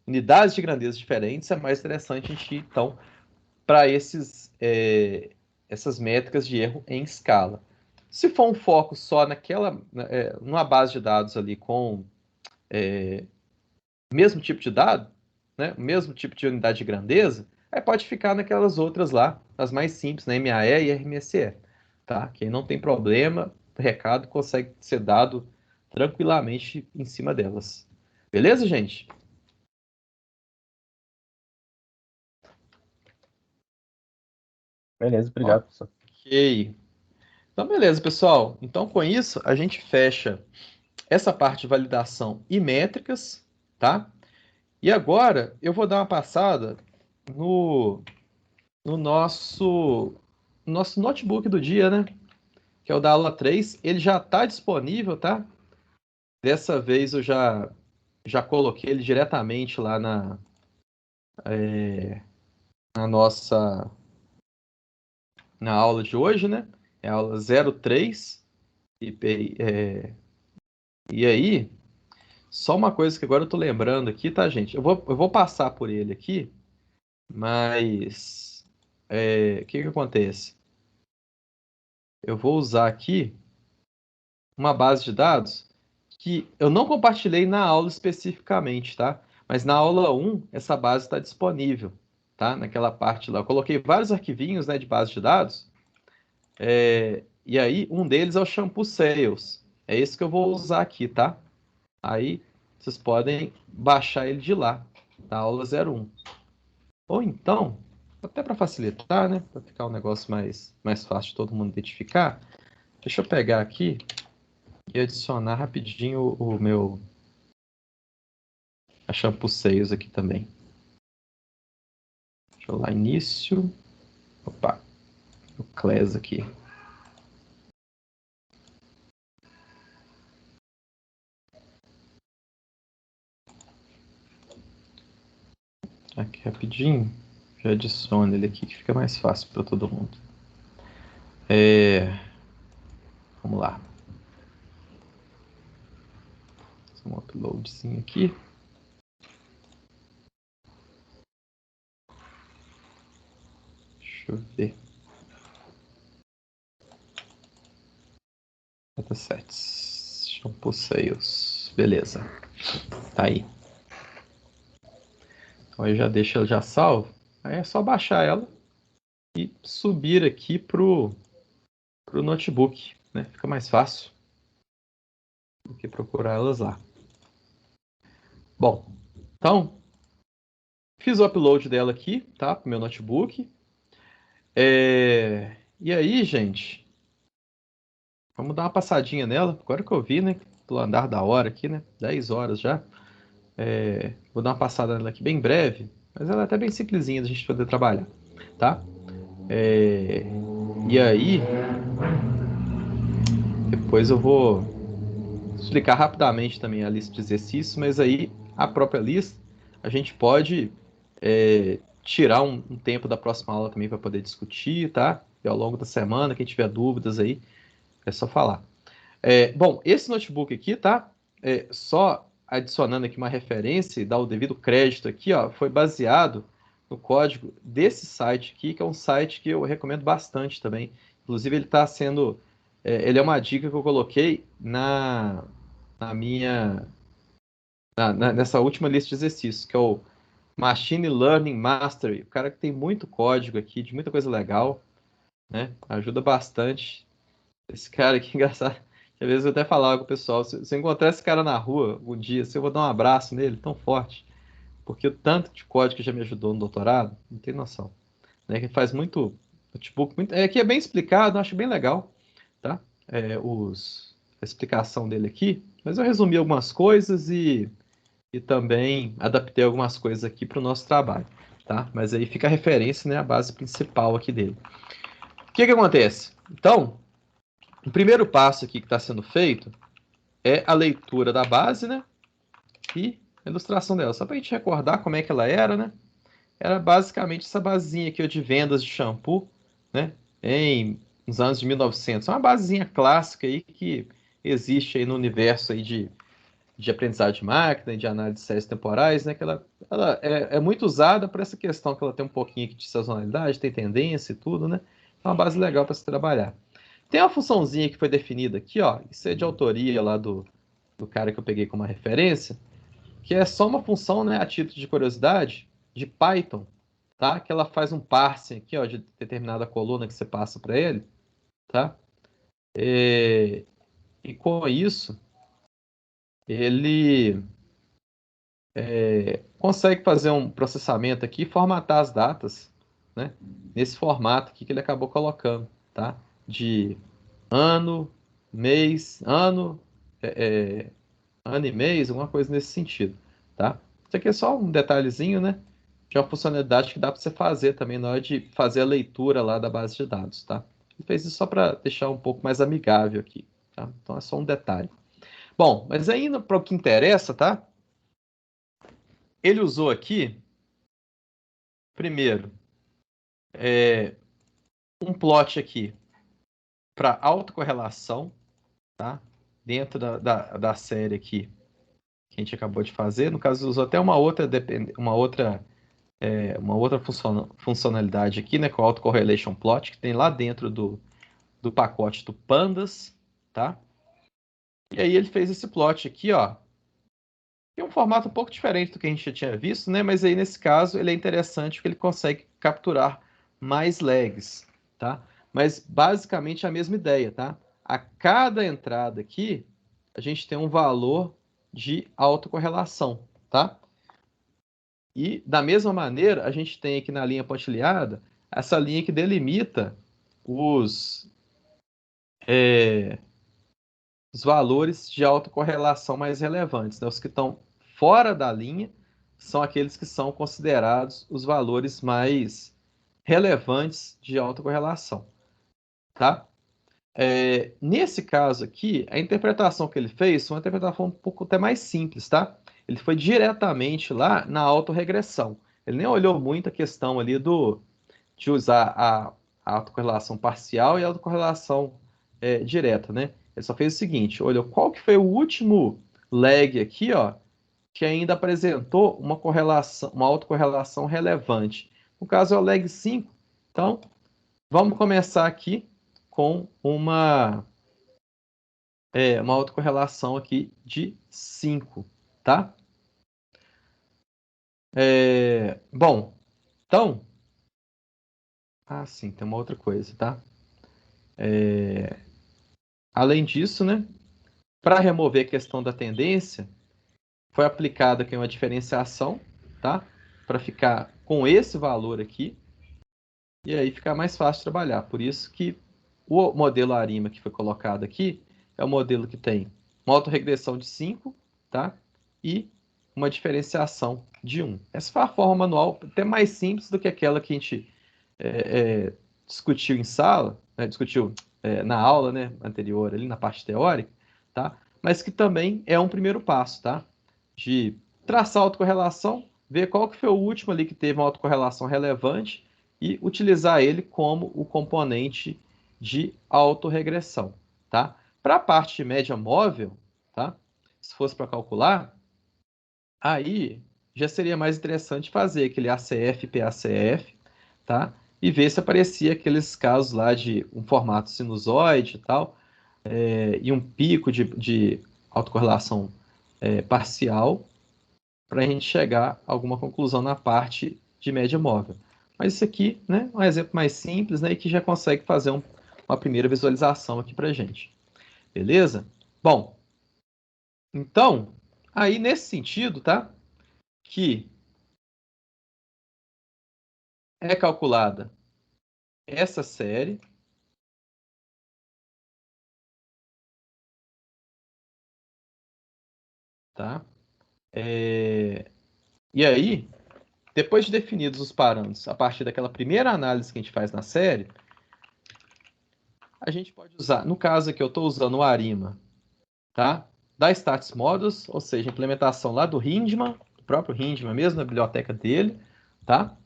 unidades de grandeza diferentes, é mais interessante a gente ir, então, para essas métricas de erro em escala. Se for um foco só numa base de dados ali com o mesmo tipo de dado, né, o mesmo tipo de unidade de grandeza, aí pode ficar naquelas outras lá, as mais simples, né, MAE e RMSE. Tá? Que aí não tem problema, o recado consegue ser dado tranquilamente em cima delas. Beleza, gente? Beleza, obrigado, professor. Ok. Então, beleza, pessoal. Então, com isso, a gente fecha essa parte de validação e métricas, tá? E agora, eu vou dar uma passada no nosso notebook do dia, né? Que é o da aula 3. Ele já está disponível, tá? Dessa vez eu já coloquei ele diretamente lá na nossa na aula de hoje, né? É a aula 03. E aí, só uma coisa que agora eu tô lembrando aqui, tá, gente? Eu vou passar por ele aqui, mas o que acontece? Eu vou usar aqui uma base de dados que eu não compartilhei na aula especificamente, tá? Mas na aula 1, essa base está disponível, tá? Naquela parte lá. Eu coloquei vários arquivinhos, né, de base de dados. E aí, um deles é o Shampoo Sales. É esse que eu vou usar aqui, tá? Aí, vocês podem baixar ele de lá, da aula 01. Ou então, até para facilitar, né? Para ficar um negócio mais fácil de todo mundo identificar, deixa eu pegar aqui e adicionar rapidinho a Shampoo Sales aqui também. Deixa eu lá, início. Opa, o Class aqui. Aqui rapidinho, já adiciono ele aqui que fica mais fácil para todo mundo. Vamos lá. Um uploadzinho aqui. Deixa eu ver. Datasets. Shampoo Sales. Beleza. Tá aí. Então aí já deixa ela já salvo. Aí é só baixar ela e subir aqui pro notebook, né? Fica mais fácil do que procurar elas lá. Bom, então fiz o upload dela aqui, tá? Pro meu notebook. E aí, gente, vamos dar uma passadinha nela. Agora que eu vi, né? Do andar da hora aqui, né? 10 horas já. Vou dar uma passada nela aqui bem breve, mas ela é até bem simplesinha da gente poder trabalhar, tá? E aí, depois eu vou explicar rapidamente também a lista de exercícios, mas aí a própria lista a gente pode tirar um tempo da próxima aula também para poder discutir, tá? E ao longo da semana, quem tiver dúvidas aí, é só falar. Bom, esse notebook aqui, tá? Só adicionando aqui uma referência e dar o devido crédito aqui, ó, foi baseado no código desse site aqui, que é um site que eu recomendo bastante também. Inclusive, ele está sendo... ele é uma dica que eu coloquei nessa última lista de exercícios, que é o Machine Learning Mastery. O cara que tem muito código aqui, de muita coisa legal, né? Ajuda bastante. Esse cara aqui, engraçado. Às vezes eu até falava com o pessoal, se eu encontrar esse cara na rua um dia, se eu vou dar um abraço nele, tão forte. Porque o tanto de código que já me ajudou no doutorado, não tem noção. Né? Que faz muito notebook, aqui é bem explicado, eu acho bem legal, tá? A explicação dele aqui, mas eu resumi algumas coisas e também adaptei algumas coisas aqui para o nosso trabalho, tá? Mas aí fica a referência, né, a base principal aqui dele. O que que acontece? Então, O primeiro passo aqui que está sendo feito é a leitura da base, né? E a ilustração dela. Só para a gente recordar como é que ela era, né? Era basicamente essa basezinha aqui ó, de vendas de shampoo, né? Nos anos de 1900. É uma basezinha clássica aí que existe aí no universo aí de aprendizagem de máquina e de análise de séries temporais, né? Que ela é muito usada por essa questão que ela tem um pouquinho aqui de sazonalidade, tem tendência e tudo, né? É uma base legal para se trabalhar. Tem uma funçãozinha que foi definida aqui, ó. Isso é de autoria lá do cara que eu peguei como uma referência, que é só uma função, né, a título de curiosidade, de Python, tá? Que ela faz um parsing aqui, ó, de determinada coluna que você passa para ele, tá? E com isso, ele consegue fazer um processamento aqui e formatar as datas, né? Nesse formato aqui que ele acabou colocando, tá? De ano, mês, ano e mês, alguma coisa nesse sentido, tá? Isso aqui é só um detalhezinho, né? De uma funcionalidade que dá para você fazer também na hora de fazer a leitura lá da base de dados, tá? Ele fez isso só para deixar um pouco mais amigável aqui, tá? Então é só um detalhe. Bom, mas ainda para o que interessa, tá? Ele usou aqui, primeiro, um plot aqui para autocorrelação, tá? Dentro da série aqui que a gente acabou de fazer. No caso, usou até uma outra funcionalidade aqui, né, com o autocorrelation plot, que tem lá dentro do pacote do Pandas, tá? E aí ele fez esse plot aqui, ó. Tem um formato um pouco diferente do que a gente já tinha visto, né? Mas aí nesse caso ele é interessante porque ele consegue capturar mais lags, tá? Mas basicamente é a mesma ideia, tá? A cada entrada aqui, a gente tem um valor de autocorrelação, tá? E da mesma maneira, a gente tem aqui na linha pontilhada essa linha que delimita os, os valores de autocorrelação mais relevantes, né? Os que estão fora da linha são aqueles que são considerados os valores mais relevantes de autocorrelação, tá? Nesse caso aqui, a interpretação que ele fez foi uma interpretação um pouco até mais simples, tá? Ele foi diretamente lá na autorregressão. Ele nem olhou muito a questão ali de usar a autocorrelação parcial e a autocorrelação direta, né? Ele só fez o seguinte, olhou qual que foi o último lag aqui, ó, que ainda apresentou uma correlação, uma autocorrelação relevante. No caso é o lag 5. Então, vamos começar aqui com uma autocorrelação aqui de 5, tá? Bom, então... sim, tem uma outra coisa, tá? Além disso, né? Para remover a questão da tendência, foi aplicada aqui uma diferenciação, tá? Para ficar com esse valor aqui, e aí ficar mais fácil de trabalhar. Por isso que o modelo ARIMA que foi colocado aqui é o modelo que tem uma autorregressão de 5, tá? E uma diferenciação de 1. Essa foi a forma manual até mais simples do que aquela que a gente discutiu em sala, né? Discutiu na aula, né, anterior, ali na parte teórica, tá? Mas que também é um primeiro passo, tá? De traçar a autocorrelação, ver qual que foi o último ali que teve uma autocorrelação relevante e utilizar ele como o componente de autorregressão, tá? Para a parte de média móvel, tá? Se fosse para calcular, aí já seria mais interessante fazer aquele ACF, PACF, tá? E ver se aparecia aqueles casos lá de um formato sinusoide e tal, e um pico de autocorrelação parcial, para a gente chegar a alguma conclusão na parte de média móvel. Mas isso aqui, né, é um exemplo mais simples, né, e que já consegue fazer uma primeira visualização aqui para a gente. Beleza? Bom, então, aí nesse sentido, tá? Que é calculada essa série, tá? E aí, depois de definidos os parâmetros a partir daquela primeira análise que a gente faz na série, a gente pode usar, no caso aqui eu estou usando o Arima, tá? Da Stats Models, ou seja, implementação lá do Hindman, do próprio Hindman mesmo, na biblioteca dele, tá?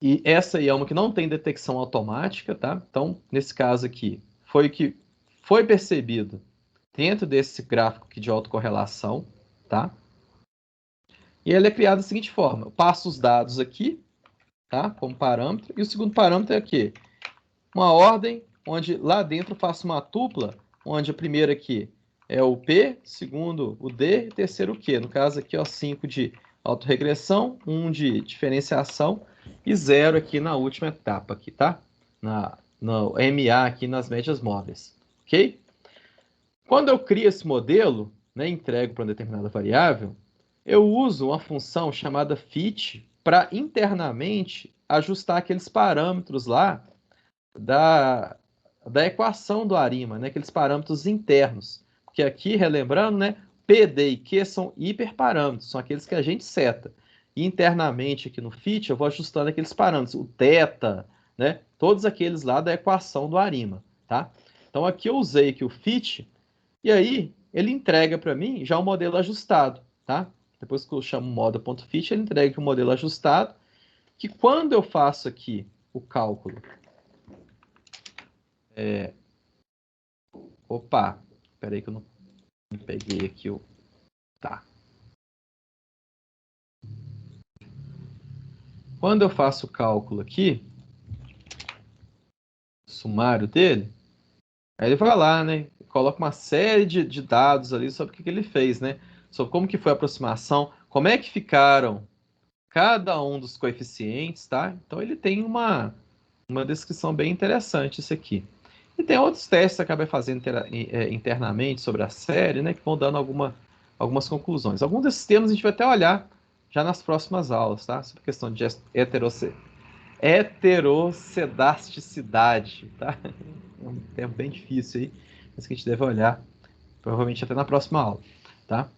E essa aí é uma que não tem detecção automática, tá? Então, nesse caso aqui, foi o que foi percebido dentro desse gráfico aqui de autocorrelação, tá? E ele é criado da seguinte forma: eu passo os dados aqui, tá? Como parâmetro, e o segundo parâmetro é aqui, uma ordem onde lá dentro eu faço uma tupla, onde a primeira aqui é o P, segundo o D e terceiro o Q. No caso aqui, ó, 5 de autorregressão, 1 de diferenciação e 0 aqui na última etapa aqui, tá? No MA aqui nas médias móveis, ok? Quando eu crio esse modelo, né, entrego para uma determinada variável, eu uso uma função chamada fit para internamente ajustar aqueles parâmetros lá da equação do Arima, né, aqueles parâmetros internos. Porque aqui, relembrando, né, P, D e Q são hiperparâmetros, são aqueles que a gente seta. E internamente aqui no fit eu vou ajustando aqueles parâmetros, o θ, né, todos aqueles lá da equação do Arima, tá? Então aqui eu usei aqui o fit, e aí ele entrega para mim já o modelo ajustado, tá? Depois que eu chamo moda.fit, ele entrega aqui o modelo ajustado, que quando eu faço aqui o cálculo... Opa, espera aí que eu não peguei aqui o... Tá. Quando eu faço o cálculo aqui, sumário dele, aí ele vai lá, né? Coloca uma série de dados ali sobre o que ele fez, né? Sobre como que foi a aproximação, como é que ficaram cada um dos coeficientes, tá? Então ele tem uma descrição bem interessante isso aqui. E tem outros testes que acaba fazendo internamente sobre a série, né? Que vão dando algumas conclusões. Alguns desses termos a gente vai até olhar já nas próximas aulas, tá? Sobre a questão de heterocedasticidade, tá? É um termo bem difícil aí, mas que a gente deve olhar, provavelmente até na próxima aula, tá?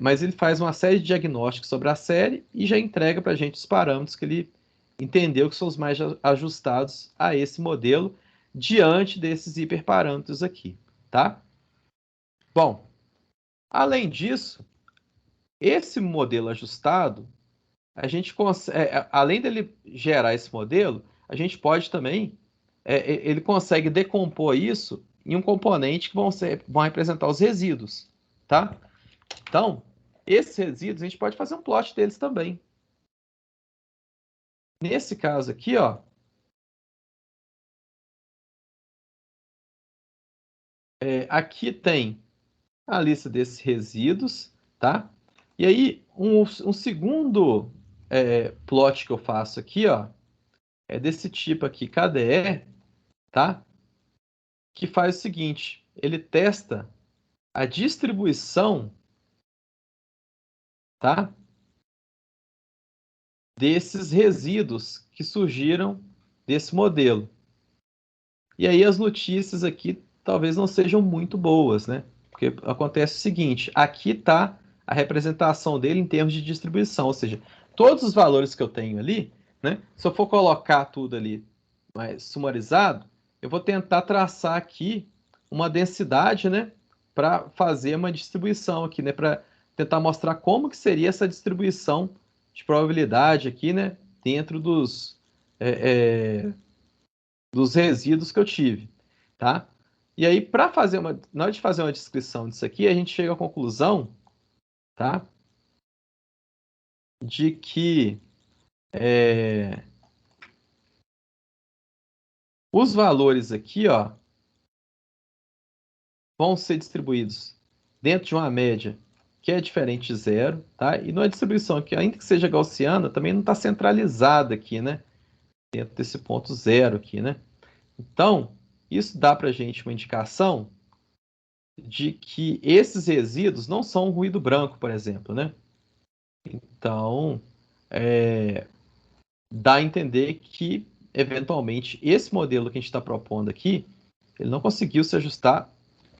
Mas ele faz uma série de diagnósticos sobre a série e já entrega para a gente os parâmetros que ele entendeu que são os mais ajustados a esse modelo diante desses hiperparâmetros aqui, tá? Bom, além disso, esse modelo ajustado, a gente consegue, além dele gerar esse modelo, a gente pode também, ele consegue decompor isso em um componente que vão representar os resíduos, tá? Então, esses resíduos, a gente pode fazer um plot deles também. Nesse caso aqui, ó, aqui tem a lista desses resíduos, tá? E aí, um segundo plot que eu faço aqui, ó, é desse tipo aqui, KDE, tá? Que faz o seguinte, ele testa a distribuição, tá? Desses resíduos que surgiram desse modelo. E aí as notícias aqui talvez não sejam muito boas, né? Porque acontece o seguinte, aqui está a representação dele em termos de distribuição, ou seja, todos os valores que eu tenho ali, né? Se eu for colocar tudo ali mais sumarizado, eu vou tentar traçar aqui uma densidade, né? Para fazer uma distribuição aqui, né? Para tentar mostrar como que seria essa distribuição de probabilidade aqui, né? Dentro dos resíduos que eu tive, tá? E aí, na hora de fazer uma descrição disso aqui, a gente chega à conclusão, tá? De que os valores aqui, ó, vão ser distribuídos dentro de uma média que é diferente de zero, tá? E numa distribuição que, ainda que seja gaussiana, também não está centralizada aqui, né? Dentro desse ponto zero aqui, né? Então, isso dá para a gente uma indicação de que esses resíduos não são um ruído branco, por exemplo, né? Então, dá a entender que, eventualmente, esse modelo que a gente está propondo aqui, ele não conseguiu se ajustar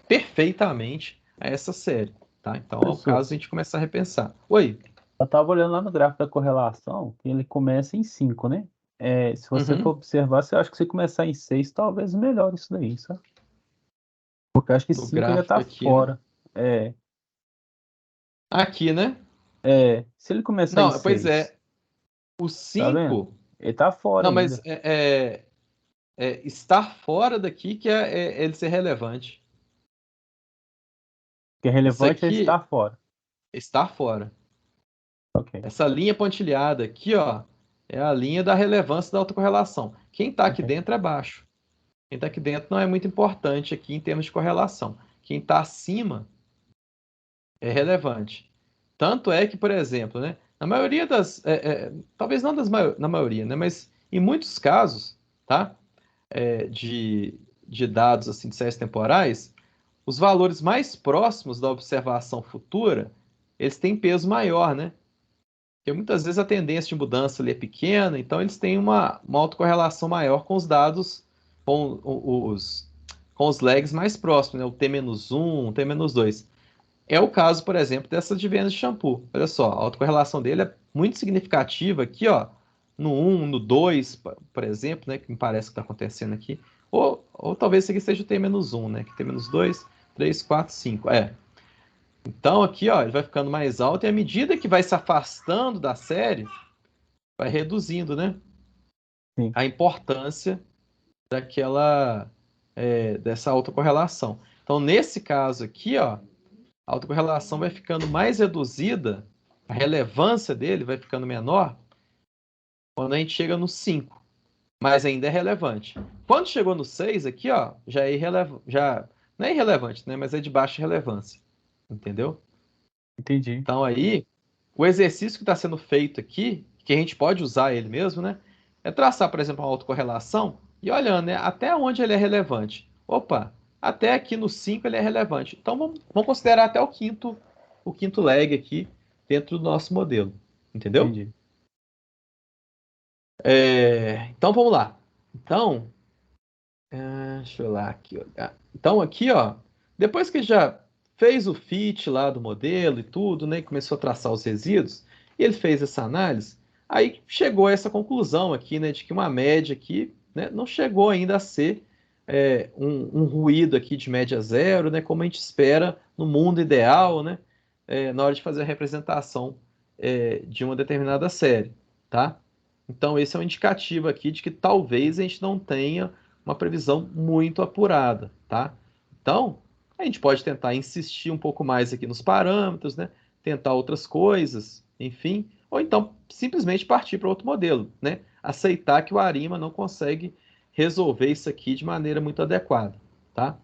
perfeitamente a essa série, tá? Então, é o caso de a gente começar a repensar. Oi? Eu estava olhando lá no gráfico da correlação, que ele começa em 5, né? Se você for observar, você acha que se começar em 6, talvez melhore isso daí, sabe? Porque eu acho que No 5 ainda gráfico tá aqui, né? fora. É, Aqui, né? se ele começar em Não, pois 6, é. O tá vendo? 5. Ele tá fora Não, mas ainda. estar fora daqui que é ele ser relevante. O que é Isso relevante é aqui, estar fora. estar fora. Ok. Essa linha pontilhada aqui, ó, é a linha da relevância da autocorrelação. Quem está aqui Ok. dentro é baixo. Quem está aqui dentro não é muito importante aqui em termos de correlação. Quem está acima é relevante. Tanto é que, por exemplo, né, na maioria das, talvez não na maioria, né, mas em muitos casos, tá, de dados assim de séries temporais, os valores mais próximos da observação futura, eles têm peso maior, né? Porque muitas vezes a tendência de mudança ali é pequena, então eles têm uma autocorrelação maior com os dados, com com os lags mais próximos, né? O T-1, o T-2. É o caso, por exemplo, dessa de vendas de shampoo. Olha só, a autocorrelação dele é muito significativa aqui, ó, no 1, no 2, por exemplo, né, que me parece que está acontecendo aqui. Ou talvez esse aqui seja o T-1, né, que T-2, 3, 4, 5. Então aqui, ó, ele vai ficando mais alto e à medida que vai se afastando da série, vai reduzindo, né, Sim, a importância dessa autocorrelação. Então, nesse caso aqui, ó, a autocorrelação vai ficando mais reduzida, a relevância dele vai ficando menor quando a gente chega no 5, mas ainda é relevante. Quando chegou no 6 aqui, ó, já é irrelevante, já não é irrelevante, né, mas é de baixa relevância. Entendeu? entendi. Então aí, o exercício que está sendo feito aqui, que a gente pode usar ele mesmo, né, é traçar, por exemplo, uma autocorrelação e olhando, né, até onde ele é relevante. Opa, até aqui no 5 ele é relevante. Então vamos considerar até o quinto leg aqui dentro do nosso modelo. Entendeu? Entendi. Então vamos lá. Então, deixa eu lá aqui olhar. Então aqui, ó, depois que já fez o fit lá do modelo e tudo, né, e começou a traçar os resíduos, e ele fez essa análise, aí chegou a essa conclusão aqui, né, de que uma média aqui, né, não chegou ainda a ser um ruído aqui de média zero, né, como a gente espera no mundo ideal, né, na hora de fazer a representação de uma determinada série, tá? Então esse é um indicativo aqui de que talvez a gente não tenha uma previsão muito apurada, tá? Então, a gente pode tentar insistir um pouco mais aqui nos parâmetros, né? Tentar outras coisas, enfim, ou então simplesmente partir para outro modelo, né? Aceitar que o Arima não consegue resolver isso aqui de maneira muito adequada, tá?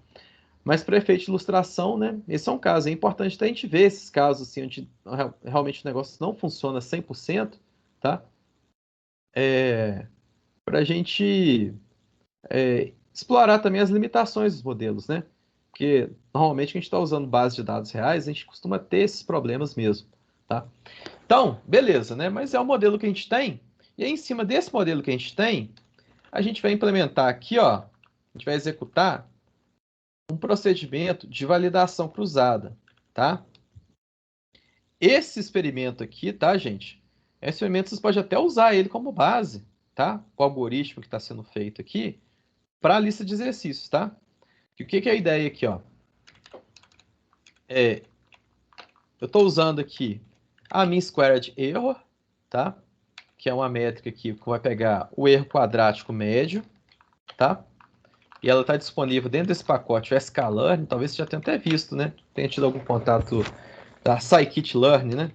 Mas para efeito de ilustração, né? Esse é um caso, é importante a gente ver esses casos assim, onde realmente o negócio não funciona 100%, tá? Para a gente explorar também as limitações dos modelos, né? Porque normalmente a gente está usando base de dados reais, a gente costuma ter esses problemas mesmo, tá? Então, beleza, né? Mas é o modelo que a gente tem, e aí, em cima desse modelo que a gente tem, a gente vai implementar aqui, ó, a gente vai executar um procedimento de validação cruzada, tá? Esse experimento aqui, tá, gente? Esse experimento vocês podem até usar ele como base, tá? O algoritmo que está sendo feito aqui, para a lista de exercícios, tá? E o que é a ideia aqui, ó? Eu estou usando aqui a mean squared error, tá? Que é uma métrica aqui que vai pegar o erro quadrático médio, tá? E ela está disponível dentro desse pacote o sklearn, talvez você já tenha até visto, né? Tenha tido algum contato da scikit-learn, né?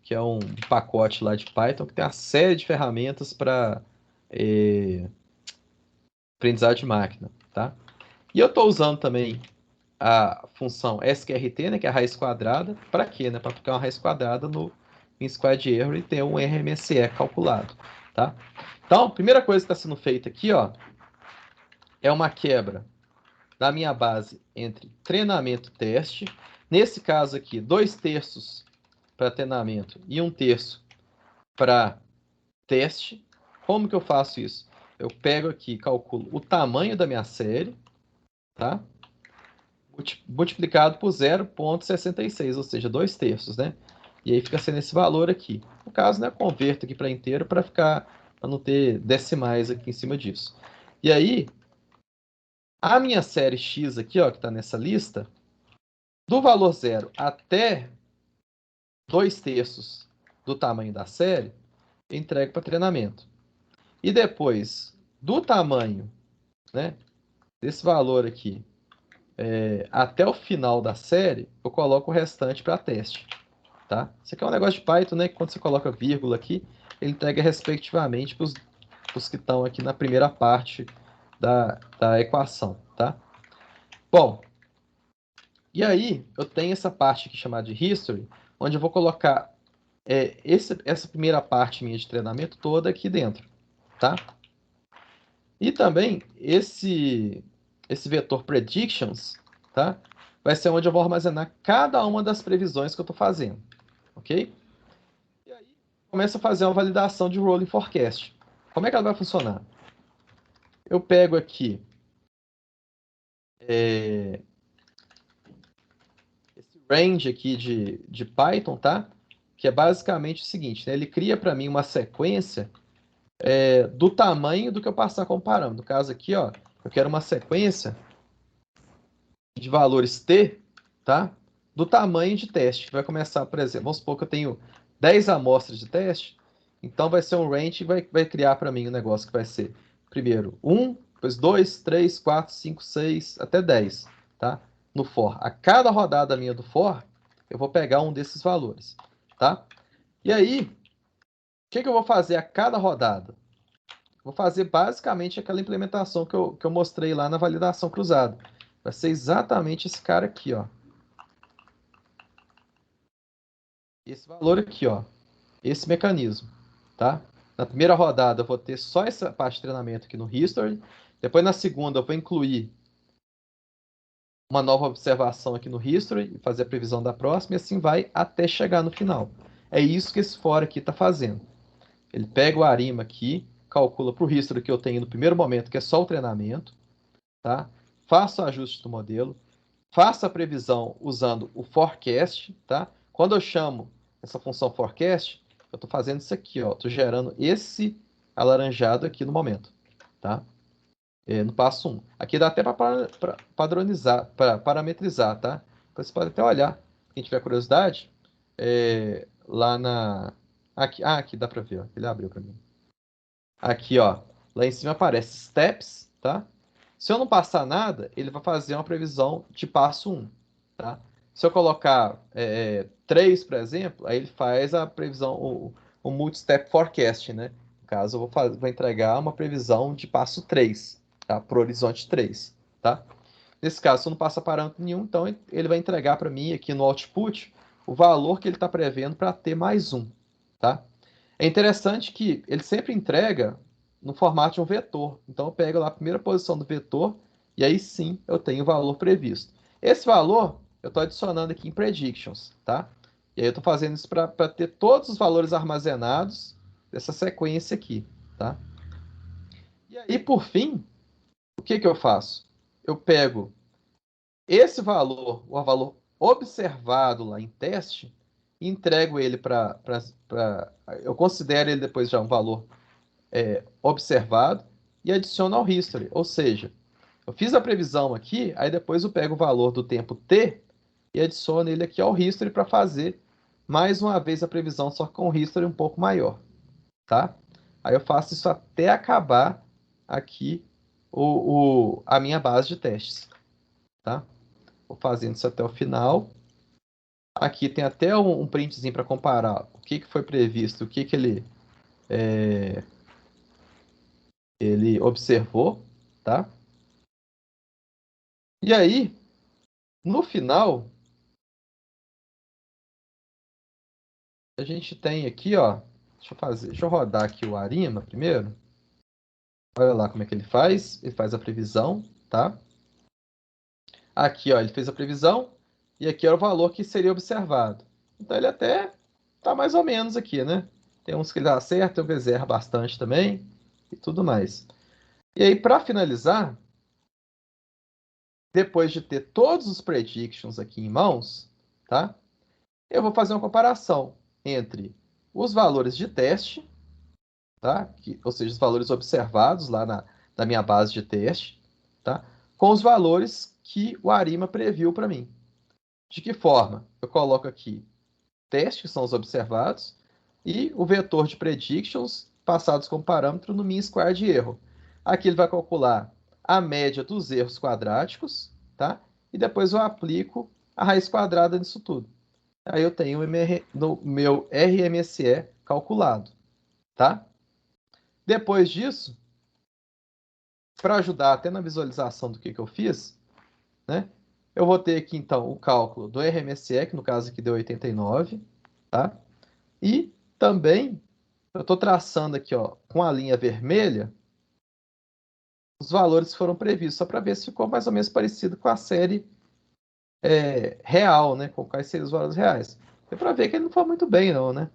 Que é um pacote lá de Python que tem uma série de ferramentas para aprendizado de máquina, tá? E eu estou usando também a função sqrt, né, que é a raiz quadrada, para quê? Né? Para aplicar uma raiz quadrada no mean squared error e ter um RMSE calculado, tá? Então, a primeira coisa que está sendo feita aqui, ó, é uma quebra da minha base entre treinamento e teste. Nesse caso aqui, 2/3 para treinamento e 1/3 para teste. Como que eu faço isso? Eu pego aqui, calculo o tamanho da minha série, tá? Multiplicado por 0,66, ou seja, 2/3, né? E aí fica sendo esse valor aqui. No caso, né, converto aqui para inteiro para ficar para não ter decimais aqui em cima disso. E aí, a minha série X aqui, ó, que está nessa lista, do valor 0 até 2/3 do tamanho da série, eu entrego para treinamento. E depois, do tamanho, né, desse valor aqui, até o final da série, eu coloco o restante para teste. Tá? Isso aqui é um negócio de Python, né? Que quando você coloca vírgula aqui, ele entrega respectivamente para os que estão aqui na primeira parte da equação. Tá? Bom, e aí eu tenho essa parte aqui chamada de history, onde eu vou colocar essa primeira parte minha de treinamento toda aqui dentro. Tá? E também esse vetor predictions, tá? Vai ser onde eu vou armazenar cada uma das previsões que eu estou fazendo. Ok? E aí começa a fazer uma validação de rolling forecast. Como é que ela vai funcionar? Eu pego aqui esse range aqui de Python, tá? Que é basicamente o seguinte, né? Ele cria para mim uma sequência do tamanho do que eu passar comparando. No caso aqui, ó, eu quero uma sequência de valores T, tá? Do tamanho de teste, que vai começar, por exemplo, vamos supor que eu tenho 10 amostras de teste, então vai ser um range que vai criar para mim um negócio que vai ser, primeiro, 1, depois 2, 3, 4, 5, 6, até 10, tá? No for. A cada rodada minha do for, eu vou pegar um desses valores, tá? E aí, o que eu vou fazer a cada rodada? Vou fazer basicamente aquela implementação que eu mostrei lá na validação cruzada. Vai ser exatamente esse cara aqui, ó. Esse valor aqui, ó. Esse mecanismo, tá? Na primeira rodada eu vou ter só essa parte de treinamento aqui no History. Depois na segunda eu vou incluir uma nova observação aqui no History e fazer a previsão da próxima e assim vai até chegar no final. É isso que esse for aqui está fazendo. Ele pega o arima aqui, calcula para o History que eu tenho no primeiro momento, que é só o treinamento, tá? Faço o ajuste do modelo, faço a previsão usando o forecast, tá? Quando eu chamo essa função forecast, eu estou fazendo isso aqui, ó. Estou gerando esse alaranjado aqui no momento, tá? No passo 1. Aqui dá até para padronizar, para parametrizar, tá? Então, você pode até olhar, quem tiver curiosidade, lá na... aqui dá para ver, ó. Ele abriu para mim. Aqui, ó. Lá em cima aparece steps, tá? Se eu não passar nada, ele vai fazer uma previsão de passo 1, tá? Se eu colocar 3, por exemplo, aí ele faz a previsão, o multi-step forecast, né? No caso, eu vou entregar uma previsão de passo 3, tá? Para o horizonte 3, tá? Nesse caso, se eu não passa parâmetro nenhum, então ele vai entregar para mim aqui no output o valor que ele está prevendo para ter mais um, tá? É interessante que ele sempre entrega no formato de um vetor. Então eu pego lá a primeira posição do vetor e aí sim eu tenho o valor previsto. Esse valor eu estou adicionando aqui em predictions, tá? E aí eu estou fazendo isso para ter todos os valores armazenados dessa sequência aqui, tá? E aí, por fim, o que eu faço? Eu pego esse valor, o valor observado lá em teste, e entrego ele para... Eu considero ele depois já um valor observado e adiciono ao history. Ou seja, eu fiz a previsão aqui, aí depois eu pego o valor do tempo t e adiciono ele aqui ao history para fazer mais uma vez a previsão, só com o history um pouco maior, tá? Aí eu faço isso até acabar aqui a minha base de testes, tá? Vou fazendo isso até o final. Aqui tem até um printzinho para comparar o que foi previsto, o que ele observou, tá? E aí, no final, a gente tem aqui, ó, deixa eu rodar aqui o Arima primeiro. Olha lá como é que ele faz a previsão, tá? Aqui, ó, ele fez a previsão e aqui é o valor que seria observado. Então ele até tá mais ou menos aqui, né? Tem uns que ele acerta, tem uns que ele erra bastante também e tudo mais. E aí, para finalizar, depois de ter todos os predictions aqui em mãos, tá? Eu vou fazer uma comparação entre os valores de teste tá? Ou seja, os valores observados lá na minha base de teste, tá? Com os valores que o Arima previu para mim. De que forma? Eu coloco aqui testes, que são os observados, e o vetor de predictions passados como parâmetro no mean square de erro. Aqui ele vai calcular a média dos erros quadráticos, tá? E depois eu aplico a raiz quadrada nisso tudo. Aí eu tenho no meu RMSE calculado, tá? Depois disso, para ajudar até na visualização do que eu fiz, né? Eu vou ter aqui, então, o cálculo do RMSE, que no caso aqui deu 89, tá? E também, eu estou traçando aqui, ó, com a linha vermelha, os valores que foram previstos, só para ver se ficou mais ou menos parecido com a série real, né? Com quais seriam os valores reais. É para ver que ele não foi muito bem, não, né?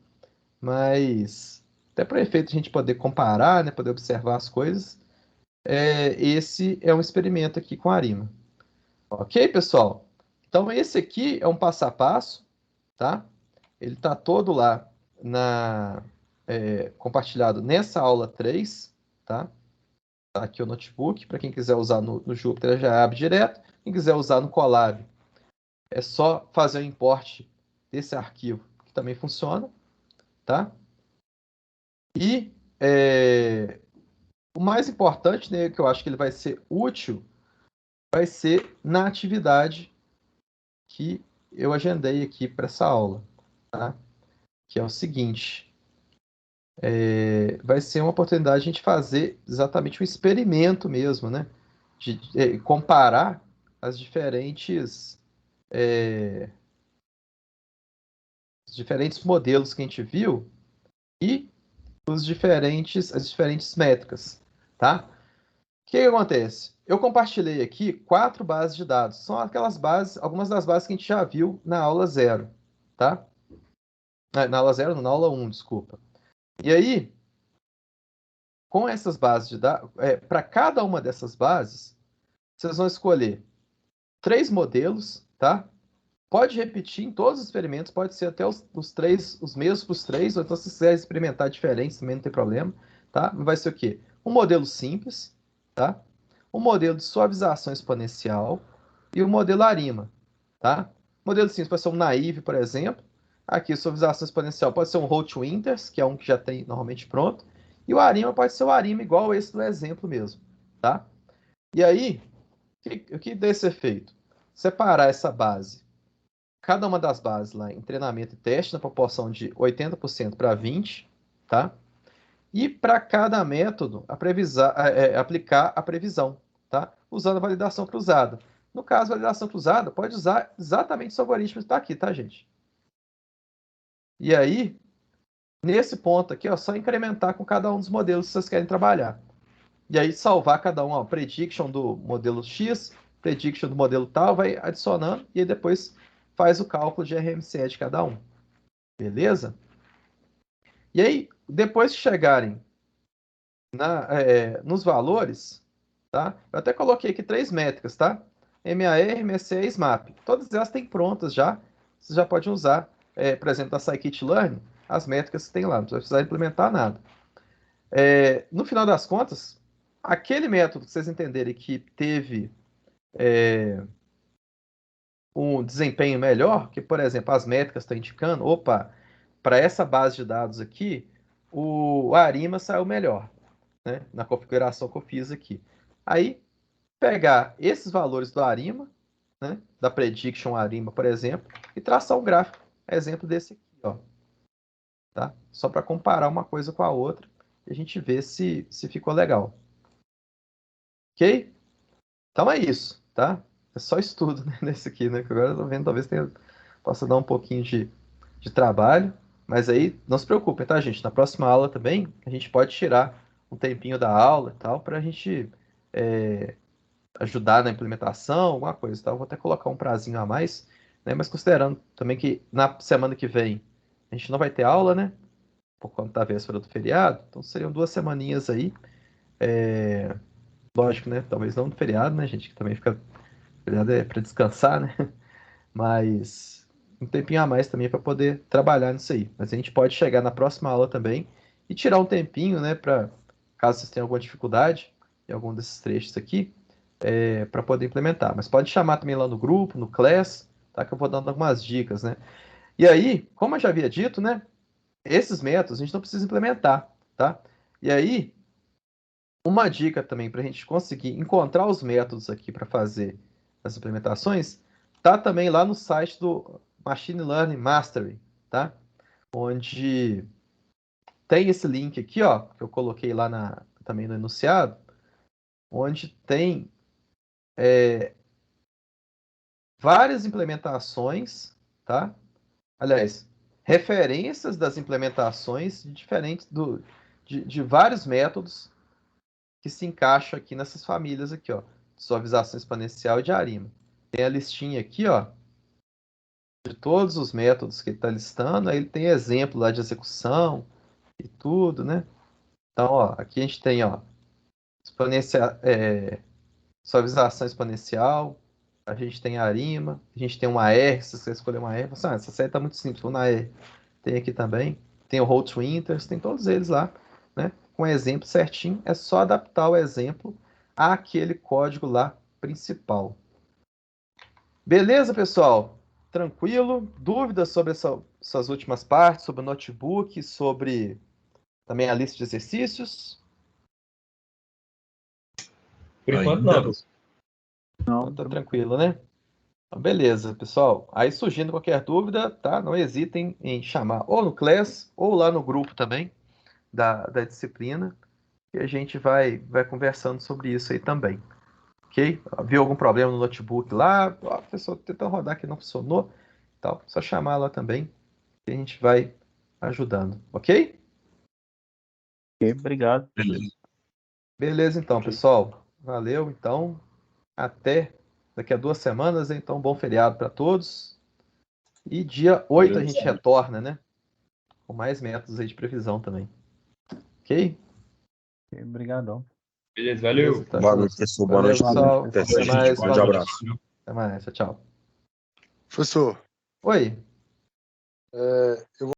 Mas, até para efeito a gente poder comparar, né? Poder observar as coisas, esse é um experimento aqui com a Arima. Ok, pessoal? Então, esse aqui é um passo a passo, tá? Ele está todo lá compartilhado nessa aula 3, tá? Tá aqui o notebook, para quem quiser usar no Jupyter já abre direto. Quem quiser usar no Colab, é só fazer o import desse arquivo, que também funciona, tá? E o mais importante, né, que eu acho que ele vai ser útil, vai ser na atividade que eu agendei aqui para essa aula, tá? Que é o seguinte, vai ser uma oportunidade de a gente fazer exatamente um experimento mesmo, né? De comparar as diferentes modelos que a gente viu e as diferentes métricas, tá? O que acontece? Eu compartilhei aqui 4 bases de dados. São aquelas bases, algumas das bases que a gente já viu na aula 0, tá? Na aula 0, não, na aula 1, desculpa. E aí, com essas bases de dados, para cada uma dessas bases, vocês vão escolher 3 modelos, tá? Pode repetir em todos os experimentos, pode ser até os mesmos para os 3, ou então se quiser experimentar diferentes também não tem problema, tá? Vai ser o quê? Um modelo simples, tá? Um modelo de suavização exponencial e o modelo ARIMA, tá? O modelo simples pode ser um naive, por exemplo. Aqui, suavização exponencial pode ser um Holt-Winters, que é um que já tem normalmente pronto. E o ARIMA pode ser o ARIMA igual esse do exemplo mesmo, tá? E aí, o que deve ser feito? Separar essa base, cada uma das bases lá em treinamento e teste, na proporção de 80% para 20%, tá? E para cada método, aplicar a previsão, tá? Usando a validação cruzada. No caso, a validação cruzada pode usar exatamente esse algoritmo que está aqui, tá, gente? E aí, nesse ponto aqui, ó, só incrementar com cada um dos modelos que vocês querem trabalhar. E aí, salvar cada um, ó, prediction do modelo X, prediction do modelo tal, vai adicionando e aí depois faz o cálculo de RMSE de cada um. Beleza? E aí, depois que chegarem nos valores, tá? Eu até coloquei aqui 3 métricas, tá? MAR, MSE e SMAP. Todas elas têm prontas já. Vocês já podem usar, por exemplo, da Scikit-Learn, as métricas que tem lá. Não precisa precisar implementar nada. No final das contas, aquele método que vocês entenderem que teve um desempenho melhor, que, por exemplo, as métricas estão indicando, opa, para essa base de dados aqui, o Arima saiu melhor, né, na configuração que eu fiz aqui. Aí, pegar esses valores do Arima, né, da Prediction Arima, por exemplo, e traçar um gráfico, exemplo desse aqui, ó, tá? Só para comparar uma coisa com a outra e a gente ver se ficou legal. Ok? Então é isso, tá? É só estudo, né, nesse aqui, né? Que agora eu tô vendo, talvez possa dar um pouquinho de trabalho, mas aí não se preocupem, tá, gente? Na próxima aula também, a gente pode tirar um tempinho da aula e tal, para a gente ajudar na implementação, alguma coisa, tá? Eu vou até colocar um prazinho a mais, né? Mas considerando também que na semana que vem a gente não vai ter aula, né? Por conta da véspera do feriado, então seriam 2 semaninhas aí. Lógico, né? Talvez não no feriado, né, gente? Que também fica. Feriado é para descansar, né? Mas um tempinho a mais também para poder trabalhar nisso aí. Mas a gente pode chegar na próxima aula também e tirar um tempinho, né, para caso vocês tenham alguma dificuldade em algum desses trechos aqui, para poder implementar. Mas pode chamar também lá no grupo, no Class, tá? Que eu vou dando algumas dicas, né? E aí, como eu já havia dito, né? Esses métodos a gente não precisa implementar, tá? E aí, uma dica também para a gente conseguir encontrar os métodos aqui para fazer as implementações, tá também lá no site do Machine Learning Mastery, tá? Onde tem esse link aqui, ó, que eu coloquei lá também no enunciado, onde tem várias implementações, tá? Aliás, referências das implementações diferentes de vários métodos que se encaixam aqui nessas famílias aqui, ó, de suavização exponencial e de ARIMA. Tem a listinha aqui, ó, de todos os métodos que ele está listando, aí ele tem exemplo lá de execução e tudo, né? Então, ó, aqui a gente tem, ó, suavização exponencial, a gente tem a ARIMA, a gente tem uma R, se você escolher uma R, você, essa série está muito simples, vou na R. Tem aqui também, tem o Road Winters, tem todos eles lá, né? Com exemplo certinho, é só adaptar o exemplo àquele código lá principal. Beleza, pessoal? Tranquilo? Dúvidas sobre essas últimas partes, sobre o notebook, sobre também a lista de exercícios? Por enquanto, não. Então, tá tranquilo, né? Então, beleza, pessoal. Aí surgindo qualquer dúvida, tá? Não hesitem em chamar ou no Class ou lá no grupo também da disciplina, que a gente vai conversando sobre isso aí também. Ok? Viu algum problema no notebook lá? Ó, professor, tentando rodar que não funcionou. Tal. Só chamar lá também, que a gente vai ajudando. Ok? Ok, obrigado. Beleza. Beleza, então, pessoal. Valeu, então. Até daqui a 2 semanas, então, bom feriado para todos. E dia 8 a gente retorna, né? Com mais métodos aí de previsão também. Ok? Ok, obrigadão. Beleza, valeu. Beleza, então, Boa noite, professor. Boa valeu, noite, pessoal. Até Até Gente, mais. boa grande Valeu. abraço. Até mais. Tchau, tchau. Professor, Oi. eu vou